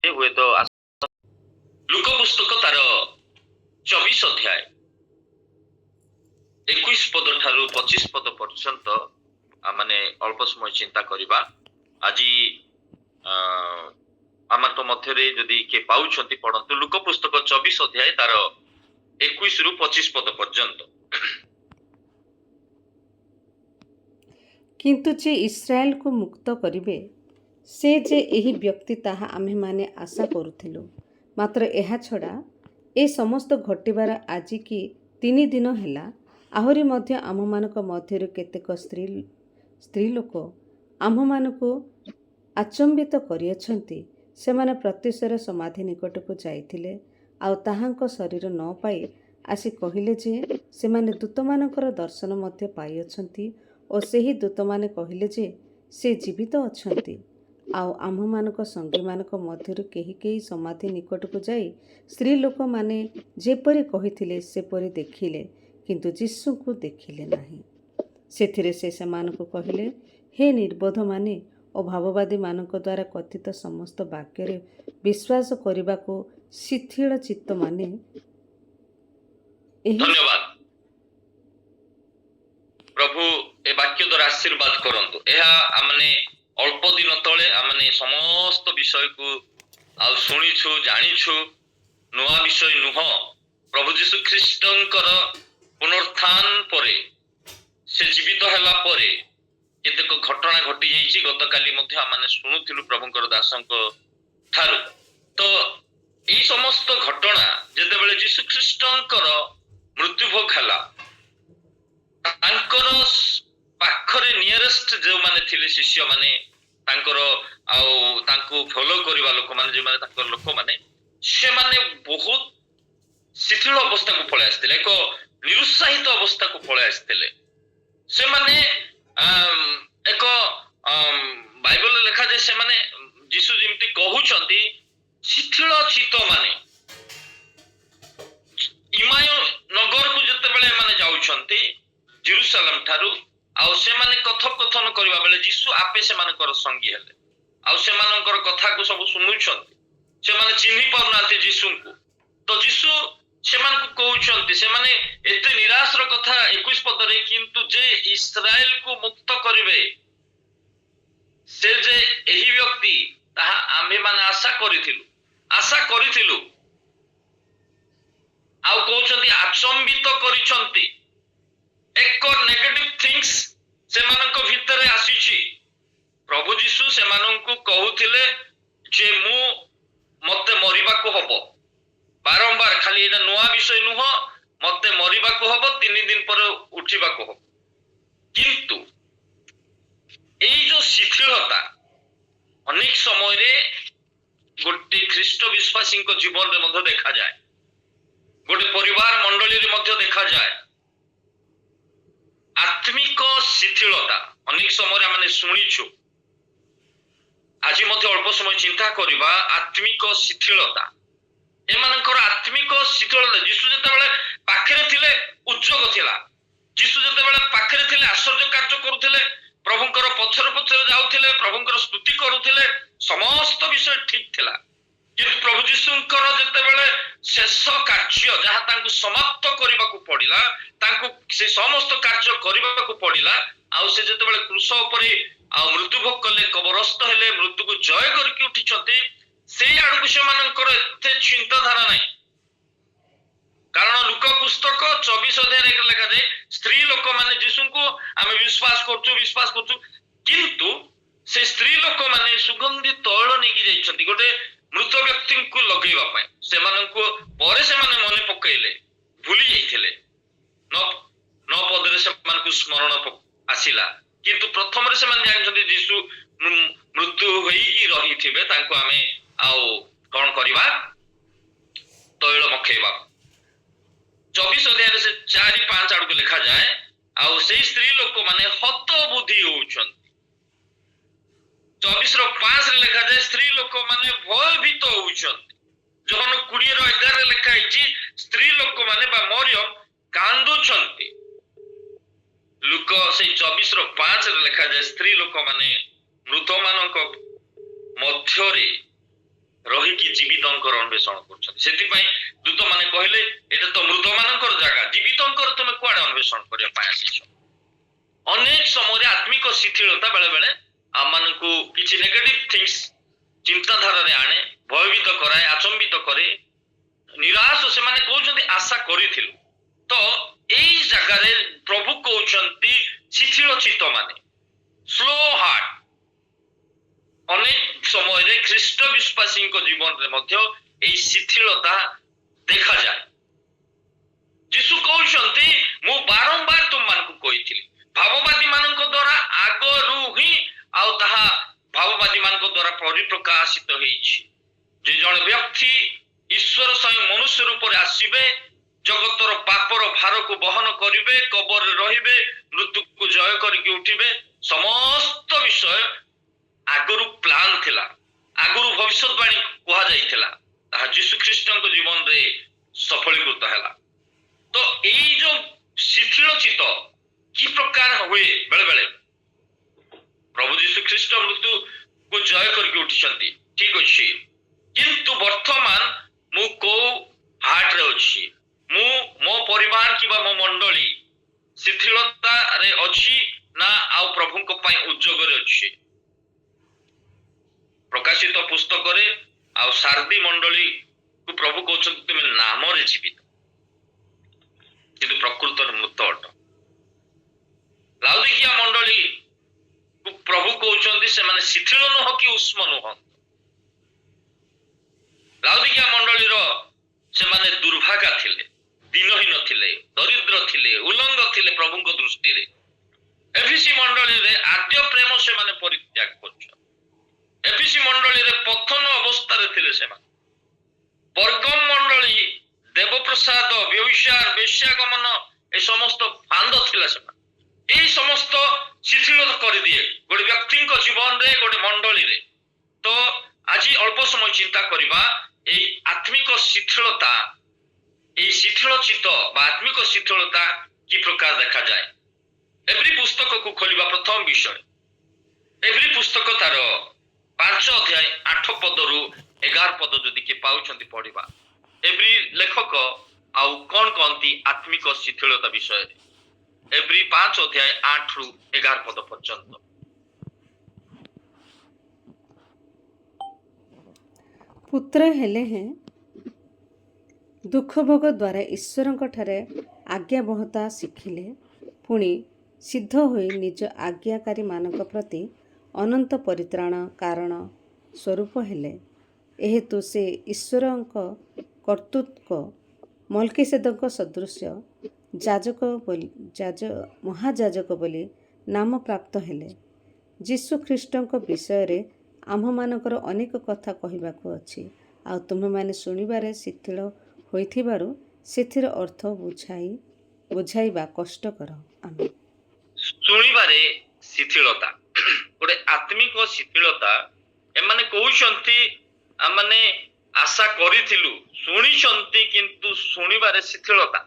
हुए तो लुक पुस्तक तार 24 अध्याय 21 पद ठारू 25 पद पर्यंत माने अल्प समय चिंता करिबा। आज आमर तो मध्य जदि के पाउछंती पढ़ंतु लुक पुस्तक 24 अध्याय तार 21 रु 25 पद पर्यंत। किंतु जे इस्राएल को मुक्त करिवे से जे एही व्यक्ति ताहा आम्हे माने आशा करुथिलु। मात्र एहा छड़ा ए समस्त घटिबार आजि की 3 दिन हेला आहुरी मध्य आममानक मध्यरु केतेक स्त्री लोक आममानकु आचंबित करियछंती। सेमाने प्रत्युषर समाधि निकटକୁ ଯାଇଥିଲେ ଆଉ ତାହାଙ୍କ ଶରୀର ନ ପାଇ ଆସି କହିଲେ ଯେ ସେମାନେ ଦୂତମାନଙ୍କର ଦର୍ଶନ ମଧ୍ୟ ପାଇଅଛନ୍ତି ଓ ସେହି ଦୂତମାନେ କହିଲେ ଯେ ସେ ଜୀବିତ ଅଛନ୍ତି। ଆଉ ଆମ୍ଭମାନଙ୍କ ସଙ୍ଗୀମାନଙ୍କ ମଧ୍ୟରୁ କେହି କେହି ସମାଧି ନିକଟକୁ ଯାଇ ସ୍ତ୍ରୀ ଲୋକମାନେ ଯେପରି କହିଥିଲେ ସେପରି ଦେଖିଲେ, କିନ୍ତୁ ଯୀଶୁଙ୍କୁ ଦେଖିଲେ ନାହିଁ। ସେଥିରେ ସେ ସେମାନଙ୍କୁ କହିଲେ, ହେ ନିର୍ବୋଧମାନେ ଓ ଭାବବାଦୀମାନଙ୍କ ଦ୍ୱାରା କଥିତ ସମସ୍ତ ବାକ୍ୟରେ ବିଶ୍ୱାସ କରିବାକୁ ଶିଥିଳ ଚିତ୍ତମାନେ। धन्यवाद प्रभु ए वाक्य द्वारा आशीर्वाद करंतु। एहा आमने अल्प दिन तले आमने समस्त विषय को आ सुनिछु जानिछु, नुआ विषय नुह। प्रभु जीशु ख्रीष्टंकर पुनरुत्थान परे से जीवित हला परे केतेक घटना घटी जाइछि। गतकाली मध्य आमने सुनुथिलु प्रभुंकर दासंक ठारू। तो एई समस्त घटना जेतेबेले जीशु ख्रीष्टंकर मृत्यु भोग हला तांकर पाखरे नियरेस्ट जो माने थिले शिष्य माने तांकर आउ तांको फॉलो करिवा लोक माने जे माने तांकर लोक माने से माने बहुत शिथिल अवस्था को पळे आस्थिले, एक निरुत्साहित अवस्था को पळे आस्थिले। से माने एक बाइबल लेखा जे से माने जीशु जेमति कहउछंती शिथिल चित्त माने इमाय नगर को जतेबेले माने जाउछंती जेरूशलेम ठारू आउ से माने कथन करबा बेले जीशु आपे से मानकर संगी हेले आउ से मानकर कथा को सब सुनुछंती। से माने चिन्हि पाउनांती जीशु को। तो जीशु से मान को कहउछंती से माने एते निराश रो कथा 21 पद रे, किंतु जे इस्राएल को मुक्त करिवे से जे एही व्यक्ति ताहा आम्हे माने आशा करिथिलु आउ कहउछंती आचंबित करिछंती। एक नेगेटिव थिंग्स से मानक भितरे आसीछि। प्रभु जीशु से माननको कहउथिले जे मु मते मरिबा को हबो, बारंबार खाली एटा नुआ विषय नुह, मते मरिबा को हबो, 3 दिन पर उठिबा को हबो। किंतु एई जो शिथिलता अनेक समय रे गोटे ख्रीष्ट विश्वासी को जीवन रे मध्य देखा जाए, गोटे परिवार मंडली रे मध्य देखा जाए। आत्मिक शिथिलता अनेक समय माने सुनिछु, आज मध्य अल्प समय चिंता करिबा। आत्मिक शिथिलता एमानकर आत्मिक शिथिलता जीशु जेतेबेले पाखरे थिले उद्योग थिला, जीशु जेतेबेले पाखरे थिले आश्चर्य कार्य करूथिले, प्रभुंकर पथर पथर जाउथिले, प्रभुंकर स्तुति करूथिले, समस्त विषय ठीक थिला। किंतु प्रभु जीशुंकर जेतेबेले शेष कार्य जहा तांकु समाप्त करिबाकू पडिला, तांकु से समस्त कार्य करिबाकू पडिला, आउ से जेतेबेले क्रूस उपरे आ मृत्यु भोग कले, कबरस्थ हेले, मृत्यु को जय करके उठिछंती, से आडकु से मानकर एते चिंताधारा नाही। कारण लुक पुस्तक 24 अध्याय रे लिखा जाय स्त्री लोक माने जीशु को आमे विश्वास करछु, किंतु से स्त्री लोक माने सुगंधित तैल नेकी जाइछंती गोटे मृत व्यक्ति को लगेवा पाए। से माननको परे से माने मने पकैले, भूली जाइथिले, न पदरे से मानकु स्मरण आसिला। किंतु प्रथम रे से माने जानछंती जीशु मृत्यु होई की रही थिबे, तांको आमे आउ कोन करिबा, तैल मखेबा। 24 अध्याय से 4-5 आड़ को लिखा जाए आउ से स्त्री लोक माने हत बुद्धि होउछंती। 24:5 रे लिखा जाए स्त्री लोक माने भयभीत होउछंती। जहन 20:11 रे लिखा हिची स्त्री लोक माने बा मरियम कांदुछंती। लुक से 24:5 रे लिखा जाए स्त्री लोक माने मृत मानक मध्यरे ରହିକି ଜୀବିତଙ୍କର ଅନ୍ୱେଷଣ କରୁଛନ୍ତି। ସେଥିପାଇଁ ଦୂତ ମାନେ କହିଲେ ଏଇଟା ତ ମୃତ ମାନଙ୍କର ଜାଗା, ଜୀବିତଙ୍କର ତମେ କୁଆଡେ ଅନ୍ୱେଷଣ କରିବା ପାଇଁ ଆସିଛ? ଅନେକ ସମୟରେ ଆତ୍ମିକ ଶିଥିଳତା ବେଳେ ବେଳେ ଆମମାନଙ୍କୁ କିଛି ନେଗେଟିଭ ଥିଙ୍ଗସ୍ ଚିନ୍ତାଧାରାରେ ଆଣେ, ଭୟଭୀତ କରାଏ, ଆଚମ୍ବିତ କରେ, ନିରାଶ ସେମାନେ କହୁଛନ୍ତି ଆଶା କରିଥିଲୁ। ତ ଏଇ ଜାଗାରେ ପ୍ରଭୁ କହୁଛନ୍ତି ଶିଥିଳ ଚିତ୍ତ ମାନେ, ସ୍ଲୋ ହାର୍ଟ। ଅନେକ ସମୟରେ ଖ୍ରୀଷ୍ଟ ବିଶ୍ୱାସୀଙ୍କ ଜୀବନରେ ମଧ୍ୟ ଏହି ଶିଥିଳତା ଦେଖାଯାଏ। ଯୀଶୁ କହୁଛନ୍ତି ମୁଁ ବାରମ୍ବାର ତୁମମାନଙ୍କୁ କହିଥିଲି। ଭାବବାଦୀ ମାନଙ୍କ ଦ୍ୱାରା ଆଗରୁ ହିଁ ଆଉ ତାହା ଭାବବାଦୀ ମାନଙ୍କ ଦ୍ୱାରା ପରିପ୍ରକାଶିତ ହେଇଛି ଯେ ଜଣେ ବ୍ୟକ୍ତି ଈଶ୍ୱର ସ୍ୱୟଂ ମନୁଷ୍ୟ ରୂପରେ ଆସିବେ, ଜଗତର ପାପର ଭାରକୁ ବହନ କରିବେ, କବରରେ ରହିବେ, ମୃତ୍ୟୁକୁ ଜୟ କରିକି ଉଠିବେ। ସମସ୍ତ ବିଷୟ ଆଗରୁ ପ୍ଲାନ୍ ଥିଲା, ଆଗରୁ ଭବିଷ୍ୟତବାଣୀ କୁହାଯାଇଥିଲା, ତାହା ଯୀଶୁ ଖ୍ରୀଷ୍ଟଙ୍କ ଜୀବନରେ ସଫଳୀକୃତ ହେଲା। ତ ଏଇ ଯୋଉ ଶିଥିଳ ଚିତ୍ତ କି ପ୍ରକାର ହୁଏ ବେଳେ ବେଳେ, ପ୍ରଭୁ ଯୀଶୁ ଖ୍ରୀଷ୍ଟ ମୃତ୍ୟୁକୁ ଜୟ କରିକି ଉଠିଛନ୍ତି, ଠିକ ଅଛି, କିନ୍ତୁ ବର୍ତ୍ତମାନ ମୁଁ କୋଉ ହାର୍ଟରେ ଅଛି? ମୁଁ ମୋ ପରିବାର କିମ୍ବା ମୋ ମଣ୍ଡଳୀ ଶିଥିଳତାରେ ଅଛି ନା ଆଉ ପ୍ରଭୁଙ୍କ ପାଇଁ ଉଦ୍ଯୋଗରେ ଅଛି? ପ୍ରକାଶିତ ପୁସ୍ତକରେ ଆଉ ସାରଦୀ ମଣ୍ଡଳୀକୁ ପ୍ରଭୁ କହୁଛନ୍ତି ତୁମେ ନାମରେ ଜୀବିତ କିନ୍ତୁ ପ୍ରକୃତରେ ମୃତ ଅଟ। ଲାଉଦିକିଆ ମଣ୍ଡଳୀକୁ ପ୍ରଭୁ କହୁଛନ୍ତି ସେମାନେ ଶିଥିଳ ନୁହଁ କି ଉଷ୍ମ ନୁହଁ। ଲାଉଦିକିଆ ମଣ୍ଡଳୀର ସେମାନେ ଦୁର୍ଭାଗା ଥିଲେ, ଦିନହୀନ ଥିଲେ, ଦରିଦ୍ର ଥିଲେ, ଉଲଙ୍ଗ ଥିଲେ ପ୍ରଭୁଙ୍କ ଦୃଷ୍ଟିରେ। ଏଫିସି ମଣ୍ଡଳୀରେ ଆଦ୍ୟ ପ୍ରେମ ସେମାନେ ପରିତ୍ୟାଗ କରୁଛନ୍ତି। ଏଫିସି ମଣ୍ଡଳୀରେ ପତନ ଅବସ୍ଥାରେ ଥିଲେ ସେମାନେ। ପର୍ଗମ ମଣ୍ଡଳୀ ଦେବପ୍ରସାଦ, ବ୍ୟଭିଚାର, ବେଶ୍ୟାଗମନ ଏ ସମସ୍ତ ଫାନ୍ଦ ଥିଲା ସେମାନେ। এই সমস্ত শিথিলতা କରିଦିଏ ଗୋଟେ ବ୍ୟକ୍ତିଙ୍କ ଜୀବନରେ, ଗୋଟେ ମଣ୍ଡଳୀରେ। ତ ଆଜି ଅଳ୍ପ ସମୟ ଚିନ୍ତା କରିବା এই ଆତ୍ମିକ ଶିଥିଳତା, এই ଶିଥିଳ ଚିତ୍ତ ବା ଆତ୍ମିକ ଶିଥିଳତା କି ପ୍ରକାର ଦେଖାଯାଏ। ଏଭ୍ରି ପୁସ୍ତକକୁ ଖୋଲିବା ପ୍ରଥମ ବିଷୟ। ଏଭ୍ରି ପୁସ୍ତକ ତାର 5 ଅଧ୍ୟାୟ 8 ପଦରୁ 11 ପଦ ଯଦି କିଏ ପାଉଛନ୍ତି ପଢିବା। ଏଭ୍ରି ଲେଖକ ଆଉ କଣ କହନ୍ତି ଆତ୍ମିକ ଶିଥିଳତା ବିଷୟରେ। ଏଭ୍ରି 5 ଅଧ୍ୟାୟ 8 ରୁ 11 ପଦ ପର୍ଯ୍ୟନ୍ତ। ପୁତ୍ର ହେଲେ ହେଁ ଦୁଃଖ ଭୋଗ ଦ୍ୱାରା ଈଶ୍ୱରଙ୍କ ଠାରେ ଆଜ୍ଞାବହତା ଶିଖିଲେ, ପୁଣି ସିଦ୍ଧ ହୋଇ ନିଜ ଆଜ୍ଞାକାରୀମାନଙ୍କ ପ୍ରତି ଅନନ୍ତ ପରିତ୍ରାଣ କାରଣ ସ୍ୱରୂପ ହେଲେ। ଏହେତୁ ସେ ଈଶ୍ୱରଙ୍କ କର୍ତ୍ତୃକ ମଲ୍କିସେଦଙ୍କ ସଦୃଶ ମହାଯାଜକ ବୋଲି ନାମ ପ୍ରାପ୍ତ ହେଲେ। ଯୀଶୁ ଖ୍ରୀଷ୍ଟଙ୍କ ବିଷୟରେ ଆମ୍ଭମାନଙ୍କର ଅନେକ କଥା କହିବାକୁ ଅଛି, ଆଉ ତୁମେମାନେ ଶୁଣିବାରେ ଶିଥିଳ ହୋଇଥିବାରୁ ସେଥିର ଅର୍ଥ ବୁଝାଇବା କଷ୍ଟକର। ଆମେ ଶୁଣିବାରେ ଶିଥିଳତା, ଗୋଟେ ଆତ୍ମିକ ଶିଥିଳତା। ଏମାନେ କହୁଛନ୍ତି ଆମମାନେ ଆଶା କରିଥିଲୁ, ଶୁଣିଛନ୍ତି କିନ୍ତୁ ଶୁଣିବାରେ ଶିଥିଳତା।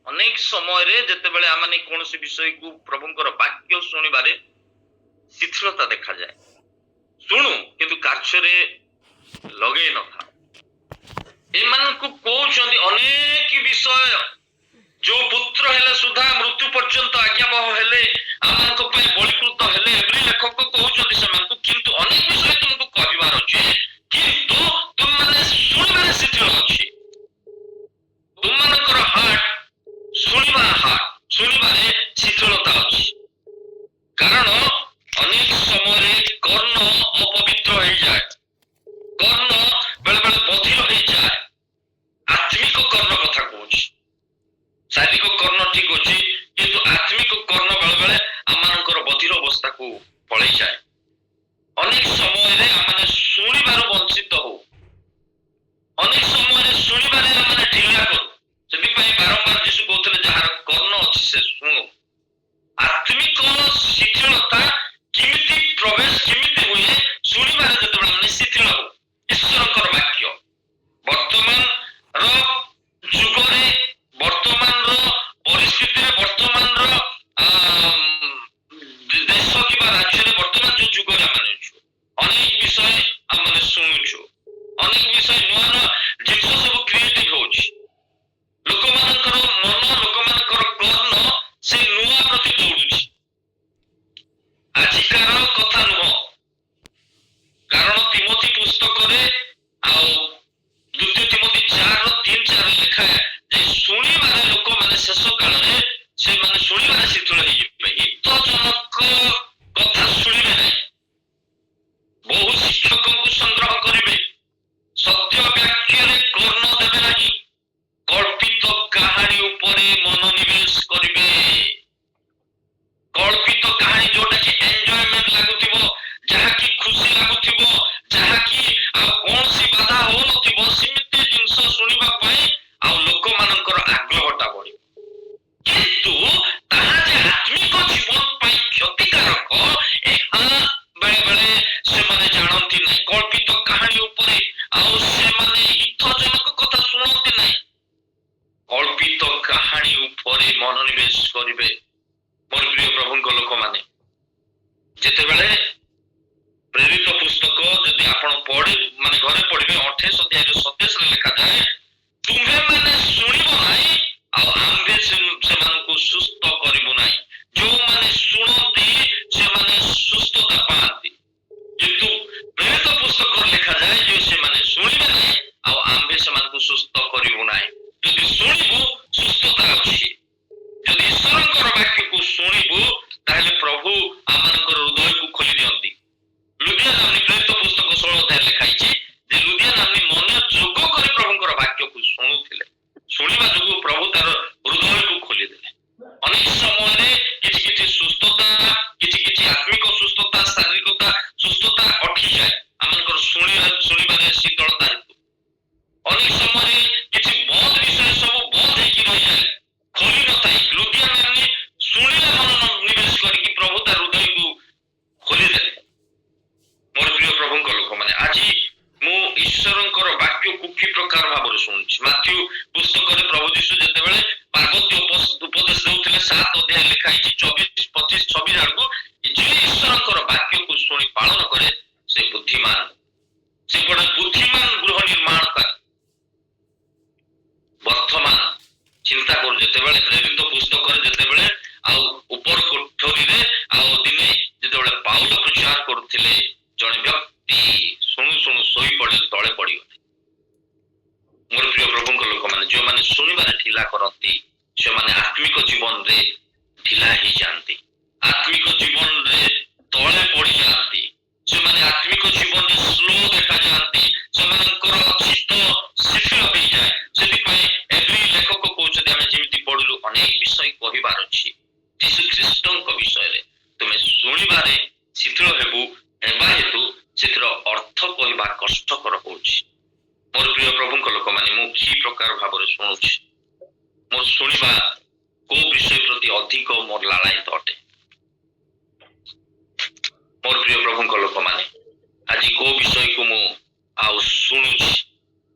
ଅନେକ ସମୟରେ ଯେତେବେଳେ ଆମମାନେ କୌଣସି ବିଷୟକୁ ପ୍ରଭୁଙ୍କର ବାକ୍ୟ ଶୁଣିବାରେ ଶିଥିଳତା ଦେଖାଯାଏ। ଶୁଣୁ କିନ୍ତୁ କାର୍ଯ୍ୟରେ ଲଗେଇ ନଥାଉ। ଏମାନଙ୍କୁ କହୁଛନ୍ତି ଅନେକ ବିଷୟ ଯୋଉ ପୁତ୍ର ହେଲେ ସୁଦ୍ଧା ମୃତ୍ୟୁ ପର୍ଯ୍ୟନ୍ତ ଆଜ୍ଞାବହ ହେଲେ, ଆମମାନଙ୍କ ପାଇଁ ବଳିକୃତ ହେଲେ। ଏଭ୍ରି ଲେଖକ କହୁଛନ୍ତି ସେମାନଙ୍କୁ କିନ୍ତୁ ଅନେକ ବିଷୟ ତୁମକୁ କହିବାର ଅଛି, କିନ୍ତୁ ତୁମମାନେ ଶୁଣିବାରେ ଶିଥିଳ ଅଛି। ତୁମମାନଙ୍କର ହାର୍ଟ ଶୁଣିବାରେ ଶିଥିଳତା ଅଛି। କାରଣ ଅନେକ ସମୟରେ କର୍ଣ୍ଣ ଅପବିତ୍ର ହେଇଯାଏ, କର୍ଣ୍ଣ ବେଳେ ବେଳେ ବଧିର ହେଇଯାଏ। ଆତ୍ମିକ କର୍ଣ୍ଣ କଥା କହୁଛି, ଶାରୀରିକ କର୍ଣ୍ଣ ଠିକ ଅଛି କିନ୍ତୁ ଆତ୍ମିକ କର୍ଣ୍ଣ ବେଳେ ବେଳେ ଆମମାନଙ୍କର ବଧିର ଅବସ୍ଥାକୁ ପଳେଇଯାଏ। ଅନେକ ସମୟରେ ଆଉ ଦ୍ୱିତୀୟ ତିମୋଥୀ 4:3-4 ଲେଖା ଯେ ଶୁଣିବାରେ ଲୋକମାନେ ଶେଷ କାଳରେ ସେମାନେ ଶୁଣିବାରେ ଶିଥିଳ ହେଇଯିବେ, ହିତଜନକ କଥା ଶୁଣିବେ ନାହିଁ, ବହୁ ଶିକ୍ଷକଙ୍କୁ ସଂଗ୍ରହ କରିବେ, ସତ୍ୟ ବାକ୍ୟରେ କର୍ଣ୍ଣ ଦେବେ ନାହିଁ, କଳ୍ପିତ କାହାଣୀ ଉପରେ ମନୋନିବେଶ କରିବେ। କଳ୍ପିତ କାହାଣୀ ଯୋଉଟାକି ଏନ୍ଜୟମେଣ୍ଟ ଲାଗୁଥିବ, ଯାହାକି ଖୁସି ଲାଗୁଥିବ, ଯାହାକି ଆଉ କୌଣସି ବାଧା ହଉନଥିବ, ସେମିତି ଜିନିଷ ଶୁଣିବା ପାଇଁ ଆଉ ଲୋକମାନଙ୍କର ଆଗ୍ରହଟା ବଢିବ। କିନ୍ତୁ ତାହା ଯେ ଆତ୍ମିକ ଜୀବନ ପାଇଁ କ୍ଷତିକାରକ, ଏହା ବେଳେ ବେଳେ ସେମାନେ ଜାଣନ୍ତି ନାହିଁ। କଳ୍ପିତ କାହାଣୀ ଉପରେ ଆଉ ସେମାନେ ହିତଜନକ କଥା ଶୁଣନ୍ତି ନାହିଁ, କଳ୍ପିତ କାହାଣୀ ଉପରେ ମନୋନିବେଶ କରିବେ। ମୋର ପ୍ରିୟ ପ୍ରଭୁଙ୍କ ଲୋକମାନେ, ଯେତେବେଳେ ପ୍ରେରିତ ପୁସ୍ତକ ଯଦି ଆପଣ ମାନେ ଘରେ ପଢିବେ 28 ଅଧ୍ୟାୟର 27ରେ ଲେଖାଯାଏ, ତୁମ୍ଭେମାନେ ଶୁଣିବ ନାହିଁ ଆଉ ଆମ୍ଭେ ସେମାନଙ୍କୁ ସୁସ୍ଥ କରିବୁ ନାହିଁ। ଯୋଉମାନେ ଶୁଣନ୍ତି ସେମାନେ ସୁସ୍ଥତା ପାଆନ୍ତି, କିନ୍ତୁ ପ୍ରେରିତ ପୁସ୍ତକରେ ଲେଖାଯାଏ ଯେ ସେମାନେ ଶୁଣିବେ ନାହିଁ ଆଉ ଆମ୍ଭେ ସେମାନଙ୍କୁ ସୁସ୍ଥ କରିବୁ ନାହିଁ। ଯଦି ଶୁଣିବୁ ସୁସ୍ଥତା ଅଛି, ଯଦି ଈଶ୍ୱରଙ୍କର ବାକ୍ୟକୁ ଶୁଣିବୁ ତାହେଲେ ପ୍ରଭୁ ଆମମାନଙ୍କର ହୃଦୟକୁ ଖୋଲି ଦିଅନ୍ତି। ଲୁଦିଆ ନାମ୍ନୀ ପ୍ରେରିତ ପୁସ୍ତକ 16 ଅଧ୍ୟାୟରେ ଲେଖାଇଛି ଯେ ଲୁଦିଆ ନାମ୍ନୀ ମନ ଯୋଗ କରି ପ୍ରଭୁଙ୍କର ବାକ୍ୟକୁ ଶୁଣୁଥିଲେ, ଶୁଣିବା ଯୋଗୁଁ ପ୍ରଭୁ ତାର ହୃଦୟକୁ ଖୋଲିଦେଲେ। ଅନେକ ସମୟରେ କିଛି କିଛି ସୁସ୍ଥତା, କିଛି କିଛି ଆତ୍ମିକ ସୁସ୍ଥତା, ଶାରୀରିକତା ସୁସ୍ଥତା ଅଟକିଯାଏ ଆମମାନଙ୍କର ଶୁଣିବାରେ ଶୀତଳତା ହେତୁ। ଅନେକ ସମୟରେ କିଛି ବନ୍ଦ ବିଷୟ ସବୁ ବନ୍ଦ ହେଇକି ରହିଯାଏ, ଖୋଲି ନଥାଏ। ଲୁଦିଆ ନାମ୍ନୀ ଶୁଣିଲେ ମନୋନିବେଶ କରିକି ପ୍ରଭୁ ତାର ହୃଦୟକୁ ଖୋଲିଦେଲେ। ମୋର ପ୍ରିୟ ପ୍ରଭୁଙ୍କ ଲୋକମାନେ, ଆଜି ମୁଁ ଈଶ୍ୱରଙ୍କର ବାକ୍ୟକୁ କି ପ୍ରକାର ଭାବରେ ଶୁଣୁଛି। ମାଥ୍ୟୁ ପୁସ୍ତକରେ ପ୍ରଭୁ ଯୀଶୁ ଯେତେବେଳେ ପାର୍ବତ୍ୟ ଉପଦେଶ ଦେଉଥିଲେ 7 ଅଧ୍ୟାୟ ଲେଖା ହେଇଛି 24, 25, 26 ଆଡକୁ, ଯିଏ ଈଶ୍ୱରଙ୍କର ବାକ୍ୟକୁ ଶୁଣି ପାଳନ କରେ ସେ ବୁଦ୍ଧିମାନ, ସେ ଗୋଟେ ବୁଦ୍ଧିମାନ ଗୃହ ନିର୍ମାଣକାରୀ। ବର୍ତ୍ତମାନ ଚିନ୍ତା କରୁ, ଯେତେବେଳେ ପ୍ରେରିତ ପୁସ୍ତକରେ ଯେତେବେଳେ ଆଉ ଉପର କୋଠରୀରେ ଆଉ ଦିନେ ଯେତେବେଳେ ପାଉଲ ପ୍ରଚାର କରୁଥିଲେ, ଜଣେ ବ୍ୟକ୍ତି ଶୁଣୁ ଶୁଣୁ ଶୋଇପଡି ତଳେ ପଡିଗଲେ। ମୋର ପ୍ରିୟ ପ୍ରଭୁଙ୍କ ଲୋକମାନେ, ଯେଉଁମାନେ ଶୁଣିବାରେ ଢିଲା କରନ୍ତି ସେମାନେ ଆତ୍ମିକ ଜୀବନରେ ଢିଲା ହେଇଯାଆନ୍ତି, ଆତ୍ମିକ ଜୀବନରେ ତଳେ ପଡିଯାଆନ୍ତି, ସେମାନେ ଆତ୍ମିକ ଜୀବନରେ ସ୍ଲୋ ଦେଖାଯାଆନ୍ତି, ସେମାନଙ୍କର ଚିତ୍ତ ଶିଥିଳ ହେଇଯାଏ। ସେଥିପାଇଁ ଏଭ୍ରି ଲେଖକ କହୁଛନ୍ତି, ଆମେ ଯେମିତି ପଢିଲୁ ଅନେକ ବିଷୟ କହିବାର ଅଛି ଯୀଶୁ ଖ୍ରୀଷ୍ଟଙ୍କ ବିଷୟରେ, ତୁମେ ଶୁଣିବାରେ ଶିଥିଳ ହେବା ହେତୁ ସେଥିର ଅର୍ଥ କହିବା କଷ୍ଟକର ହଉଛି। ମୋର ପ୍ରିୟ ପ୍ରଭୁଙ୍କ ଲୋକମାନେ, ମୁଁ କି ପ୍ରକାର ଭାବରେ ଶୁଣୁଛି, ମୋର ଶୁଣିବା କୋଉ ବିଷୟ ପ୍ରତି ଅଧିକ ମୋର ଲାଳାୟିତ ଅଟେ। ମୋର ପ୍ରିୟ ପ୍ରଭୁଙ୍କ ଲୋକମାନେ, ଆଜି କୋଉ ବିଷୟକୁ ମୁଁ ଆଉ ଶୁଣୁଛି।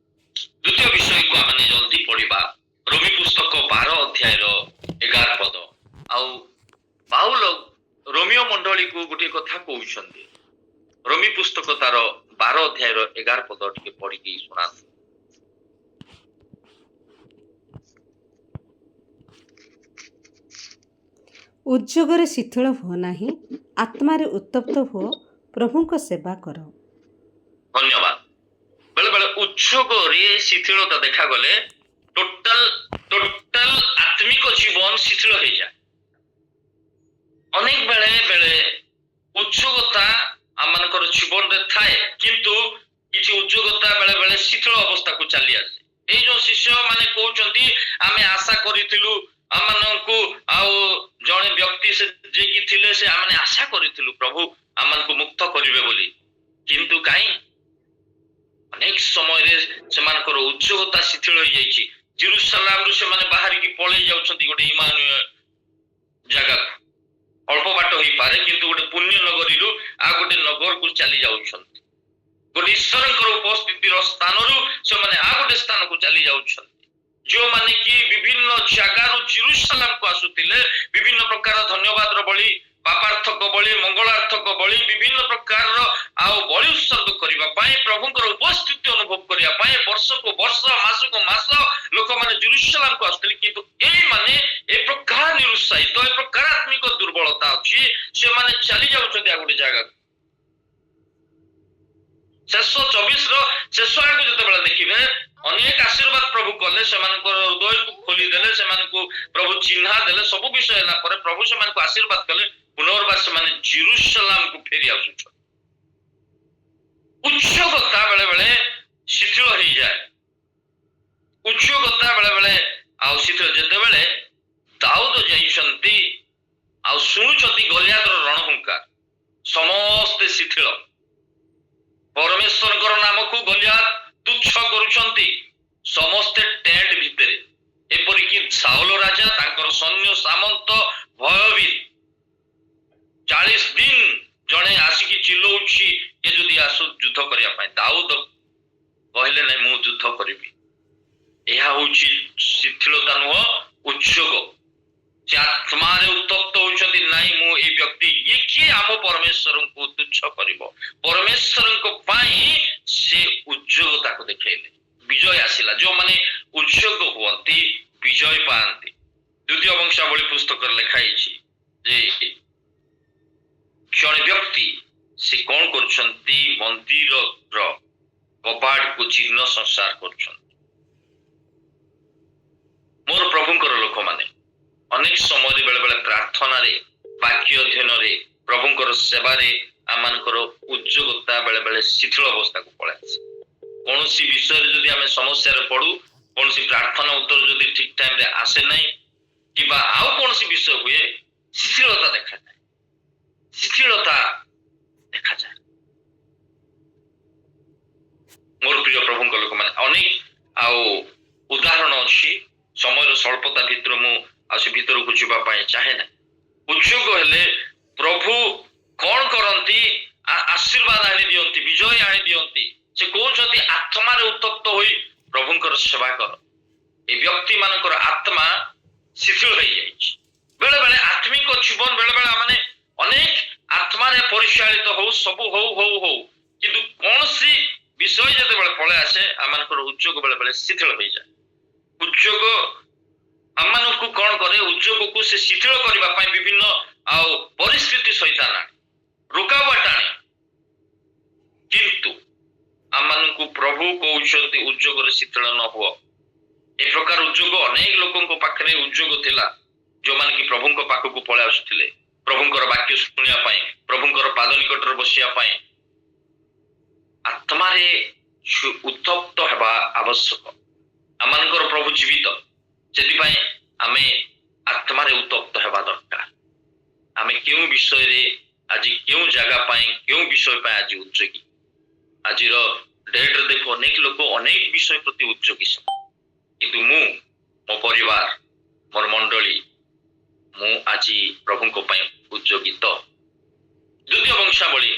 ଦ୍ୱିତୀୟ ବିଷୟକୁ ଆମେ ଜଲ୍ଦି ପଢିବା, ରୋମୀ ପୁସ୍ତକ 12 ଅଧ୍ୟାୟର 11 ପଦ। ଆଉ ପାଉଲ ରୋମିଓ ମଣ୍ଡଳୀକୁ ଗୋଟିଏ କଥା କହୁଛନ୍ତି। ରୋମୀ ପୁସ୍ତକ ତାର 12 ଅଧ୍ୟାୟର 11 ପଦ ଟିକେ ପଢିକି ଶୁଣାନ୍ତୁ। ଉଦ୍ଯୋଗରେ ଶିଥିଳ ହୁଅ ନାହିଁ, ଆତ୍ମାରେ ଉତ୍ତପ୍ତ ହୁଅ, ପ୍ରଭୁଙ୍କ ସେବା କର। ଧନ୍ୟବାଦ। ବେଳେ ବେଳେ ଉଦ୍ଯୋଗରେ ଶିଥିଳତା ଦେଖାଗଲେ ଟୋଟାଲ ଆତ୍ମିକ ଜୀବନ ଶିଥିଳ ହେଇଯାଏ। ଅନେକ ବେଳେ ଉଦ୍ଯୋଗତା ଆମମାନଙ୍କର ଜୀବନରେ ଥାଏ, କିନ୍ତୁ କିଛି ଉଦ୍ଯୋଗତା ବେଳେ ବେଳେ ଶିଥିଳ ଅବସ୍ଥାକୁ ଚାଲି ଆସେ। ଏଇ ଯୋଉ ଶିଷ୍ୟ ମାନେ କହୁଛନ୍ତି, ଆମେ ଆଶା କରିଥିଲୁ ଆମମାନଙ୍କୁ ଆଉ ଜଣେ ବ୍ୟକ୍ତି ସେ ଯିଏକି ଥିଲେ, ସେ ଆମେ ଆଶା କରିଥିଲୁ ପ୍ରଭୁ ଆମମାନଙ୍କୁ ମୁକ୍ତ କରିବେ ବୋଲି, କିନ୍ତୁ କାହିଁ ଅନେକ ସମୟରେ ସେମାନଙ୍କର ଉଦ୍ଯୋଗତା ଶିଥିଳ ହେଇଯାଇଛି। ଜେରୁସାଲାମରୁ ସେମାନେ ବାହାରିକି ପଳେଇ ଯାଉଛନ୍ତି ଗୋଟେ ଇମାନୁଏଲ ଜାଗାକୁ, ଅଳ୍ପ ବାଟ ହେଇପାରେ, କିନ୍ତୁ ଗୋଟେ ପୁଣ୍ୟ ନଗରୀରୁ ଆଉ ଗୋଟେ ନଗରକୁ ଚାଲି ଯାଉଛନ୍ତି। ଗୋଟେ ଈଶ୍ୱରଙ୍କର ଉପସ୍ଥିତିର ସ୍ଥାନରୁ ସେମାନେ ଆଉ ଗୋଟେ ସ୍ଥାନକୁ ଚାଲି ଯାଉଛନ୍ତି। ଯେଉଁମାନେ କି ବିଭିନ୍ନ ଜାଗାରୁ ଜେରୁସାଲାମକୁ ଆସୁଥିଲେ, ବିଭିନ୍ନ ପ୍ରକାର ଧନ୍ୟବାଦର ବଳି, ପାପାର୍ଥକ ବଳି, ମଙ୍ଗଳାର୍ଥକ ବଳି, ବିଭିନ୍ନ ପ୍ରକାରର ଆଉ ବଳି ଉତ୍ସର୍ଗ କରିବା ପାଇଁ, ପ୍ରଭୁଙ୍କର ଉପସ୍ଥିତି ଅନୁଭବ କରିବା ପାଇଁ ବର୍ଷକୁ ବର୍ଷ, ମାସକୁ ମାସ ଲୋକମାନେ ଜେରୁସାଲାମକୁ ଆସୁଥିଲେ। କିନ୍ତୁ ଏଇମାନେ ଏ ପ୍ରକାର ନିରୁତ୍ସାହିତ, ଏ ପ୍ରକାର ଆତ୍ମିକ ଦୁର୍ବଳତା ଅଛି, ସେମାନେ ଚାଲି ଯାଉଛନ୍ତି ଆଉ ଗୋଟେ ଜାଗାକୁ। ଶେଷ 24ର ଶେଷ ଆଡକୁ ଅନେକ ଆଶୀର୍ବାଦ ପ୍ରଭୁ କଲେ, ସେମାନଙ୍କର ହୃଦୟକୁ ଖୋଲିଦେଲେ, ସେମାନଙ୍କୁ ପ୍ରଭୁ ଚିହ୍ନା ଦେଲେ। ସବୁ ବିଷୟ ହେଲା ପରେ ପ୍ରଭୁ ସେମାନଙ୍କୁ ଆଶୀର୍ବାଦ କଲେ। ପୁନର୍ବାର ସେମାନେ ଜେରୁସାଲେମକୁ ଫେରି ଆସୁଛନ୍ତି। ଉତ୍ସୁକତା ବେଳେ ବେଳେ ଶିଥିଳ ହେଇଯାଏ। ଉତ୍ସୁକତା ବେଳେ ବେଳେ ଆଉ ଶିଥିଳ। ଯେତେବେଳେ ଦାଉଦ ଯାଇଛନ୍ତି ଆଉ ଶୁଣୁଛନ୍ତି ଗଲିଆତର ରଣହୁଙ୍କାର, ସମସ୍ତେ ଶିଥିଳ। ପରମେଶ୍ୱରଙ୍କର ନାମକୁ ଗଲିଆତ ତୁଚ୍ଛ କରୁଛନ୍ତି। ସମସ୍ତେ ଟେଣ୍ଟ ଭିତରେ, ଏପରିକି ସାଉଲ ରାଜା, ତାଙ୍କର ସୈନ୍ୟ ସାମନ୍ତ ଭୟଭୀତ। 40 ଦିନ ଜଣେ ଆସିକି ଚିଲଉଛି, ଏ ଯଦି ଆସୁ ଯୁଦ୍ଧ କରିବା ପାଇଁ। ଦାଉଦ କହିଲେ ନାଇଁ, ମୁଁ ଯୁଦ୍ଧ କରିବି। ଏହା ହଉଛି ଶିଥିଳତା ନୁହଁ, ଉତ୍ସୁକ। ସେ ଆତ୍ମାରେ ଉତ୍ତପ୍ତ ହଉଛନ୍ତି, ନାଇଁ ମୁଁ ଏଇ ବ୍ୟକ୍ତି, ଇଏ କିଏ ଆମ ପରମେଶ୍ୱରଙ୍କୁ ତୁଚ୍ଛ କରିବ। ପରମେଶ୍ୱରଙ୍କ ପାଇଁ ସେ ଉଦ୍ଯୋଗତାକୁ ଦେଖେଇଲେ। ବିଜୟ ଆସିଲା। ଯୋଉମାନେ ଉତ୍ସୁକ ହୁଅନ୍ତି ବିଜୟ ପାଆନ୍ତି। ଦ୍ୱିତୀୟ ବଂଶାବଳୀ ପୁସ୍ତକରେ ଲେଖା ହେଇଛି ଯେ ଜଣେ ବ୍ୟକ୍ତି ସେ କଣ କରୁଛନ୍ତି, ମନ୍ଦିରର କବାଟକୁ ଚିହ୍ନ ସଂସାର କରୁଛନ୍ତି। ମୋର ପ୍ରଭୁଙ୍କର ଲୋକମାନେ ଅନେକ ସମୟରେ ବେଳେ ବେଳେ ପ୍ରାର୍ଥନାରେ, ବାକ୍ୟ ଅଧ୍ୟୟନରେ, ପ୍ରଭୁଙ୍କର ସେବାରେ ଆମମାନଙ୍କର ଉଦ୍ଯୋଗତା ବେଳେ ବେଳେ ଶିଥିଳ ଅବସ୍ଥାକୁ ପଳାଇ ଆସେ। କୌଣସି ବିଷୟରେ ଯଦି ଆମେ ସମସ୍ୟାରେ ପଡୁ, କୌଣସି ପ୍ରାର୍ଥନା ଉତ୍ତର ଯଦି ଠିକ ଟାଇମରେ ଆସେ ନାହିଁ, କିମ୍ବା ଆଉ କୌଣସି ବିଷୟ ହୁଏ, ଶିଥିଳତା ଦେଖାଯାଏ। ଶିଥିଳତା ଦେଖାଯାଏ। ମୋର ପ୍ରିୟ ପ୍ରଭୁଙ୍କ ଲୋକମାନେ, ଅନେକ ଆଉ ଉଦାହରଣ ଅଛି। ସମୟର ସ୍ୱଳ୍ପତା ଭିତରେ ମୁଁ ଆଉ ସେ ଭିତରକୁ ଯିବା ପାଇଁ ଚାହେଁ ନା। ଉତ୍ସୁକ ହେଲେ ପ୍ରଭୁ କଣ କରନ୍ତି, ଆଶୀର୍ବାଦ ଆଣି ଦିଅନ୍ତି, ବିଜୟ ଆଣି ଦିଅନ୍ତି। ସେ କହୁଛନ୍ତି ଆତ୍ମାରେ ଉତ୍ତପ୍ତ ହୋଇ ପ୍ରଭୁଙ୍କର ସେବା କର। ଏ ବ୍ୟକ୍ତି ମାନଙ୍କର ଆତ୍ମା ଶିଥିଳ ହେଇଯାଇଛି। ବେଳେ ବେଳେ ଆତ୍ମିକ ଜୀବନ, ବେଳେ ବେଳେ ଆମେ ଅନେକ ଆତ୍ମାରେ ପରିଚାଳିତ ହଉ, ସବୁ ହଉ, କିନ୍ତୁ କୌଣସି ବିଷୟ ଯେତେବେଳେ ପଳେଇ ଆସେ, ଆମମାନଙ୍କର ଉଦ୍ଯୋଗ ବେଳେ ବେଳେ ଶିଥିଳ ହେଇଯାଏ। ଉଦ୍ଯୋଗ ଆମମାନଙ୍କୁ କଣ କରେ, ଉଦ୍ଯୋଗକୁ ସେ ଶିଥିଳ କରିବା ପାଇଁ ବିଭିନ୍ନ ଆଉ ପରିସ୍ଥିତି ସହିତ ଆଣେ, ରୁକାବଟ ଆଣେ। କିନ୍ତୁ ଆମମାନଙ୍କୁ ପ୍ରଭୁ କହୁଛନ୍ତି ଉଦ୍ଯୋଗରେ ଶିଥିଳ ନ ହୁଅ। ଏ ପ୍ରକାର ଉଦ୍ଯୋଗ ଅନେକ ଲୋକଙ୍କ ପାଖରେ ଉଦ୍ଯୋଗ ଥିଲା, ଯୋଉମାନେ କି ପ୍ରଭୁଙ୍କ ପାଖକୁ ପଳେଇ ଆସୁଥିଲେ, ପ୍ରଭୁଙ୍କର ବାକ୍ୟ ଶୁଣିବା ପାଇଁ, ପ୍ରଭୁଙ୍କର ପାଦ ନିକଟରେ ବସିବା ପାଇଁ। ଆତ୍ମାରେ ଉତ୍ତପ୍ତ ହେବା ଆବଶ୍ୟକ। ଆମମାନଙ୍କର ପ୍ରଭୁ ଜୀବିତ, ସେଥିପାଇଁ ଆମେ ଆତ୍ମାରେ ଉତ୍ତପ୍ତ ହେବା ଦରକାର। ଆମେ କେଉଁ ବିଷୟରେ ଆଜି, କେଉଁ ଜାଗା ପାଇଁ, କେଉଁ ବିଷୟ ପାଇଁ ଆଜି ଉଦ୍ଯୋଗୀ। ଆଜିର ଡେଟରେ ଦେଖ, ଅନେକ ଲୋକ ଅନେକ ବିଷୟ ପ୍ରତି ଉଦ୍ଯୋଗୀ, କିନ୍ତୁ ମୁଁ, ମୋ ପରିବାର, ମୋର ମଣ୍ଡଳୀ, ମୁଁ ଆଜି ପ୍ରଭୁଙ୍କ ପାଇଁ ଉଦ୍ଯୋଗିତ। ଦ୍ୱିତୀୟ ବଂଶାବଳୀ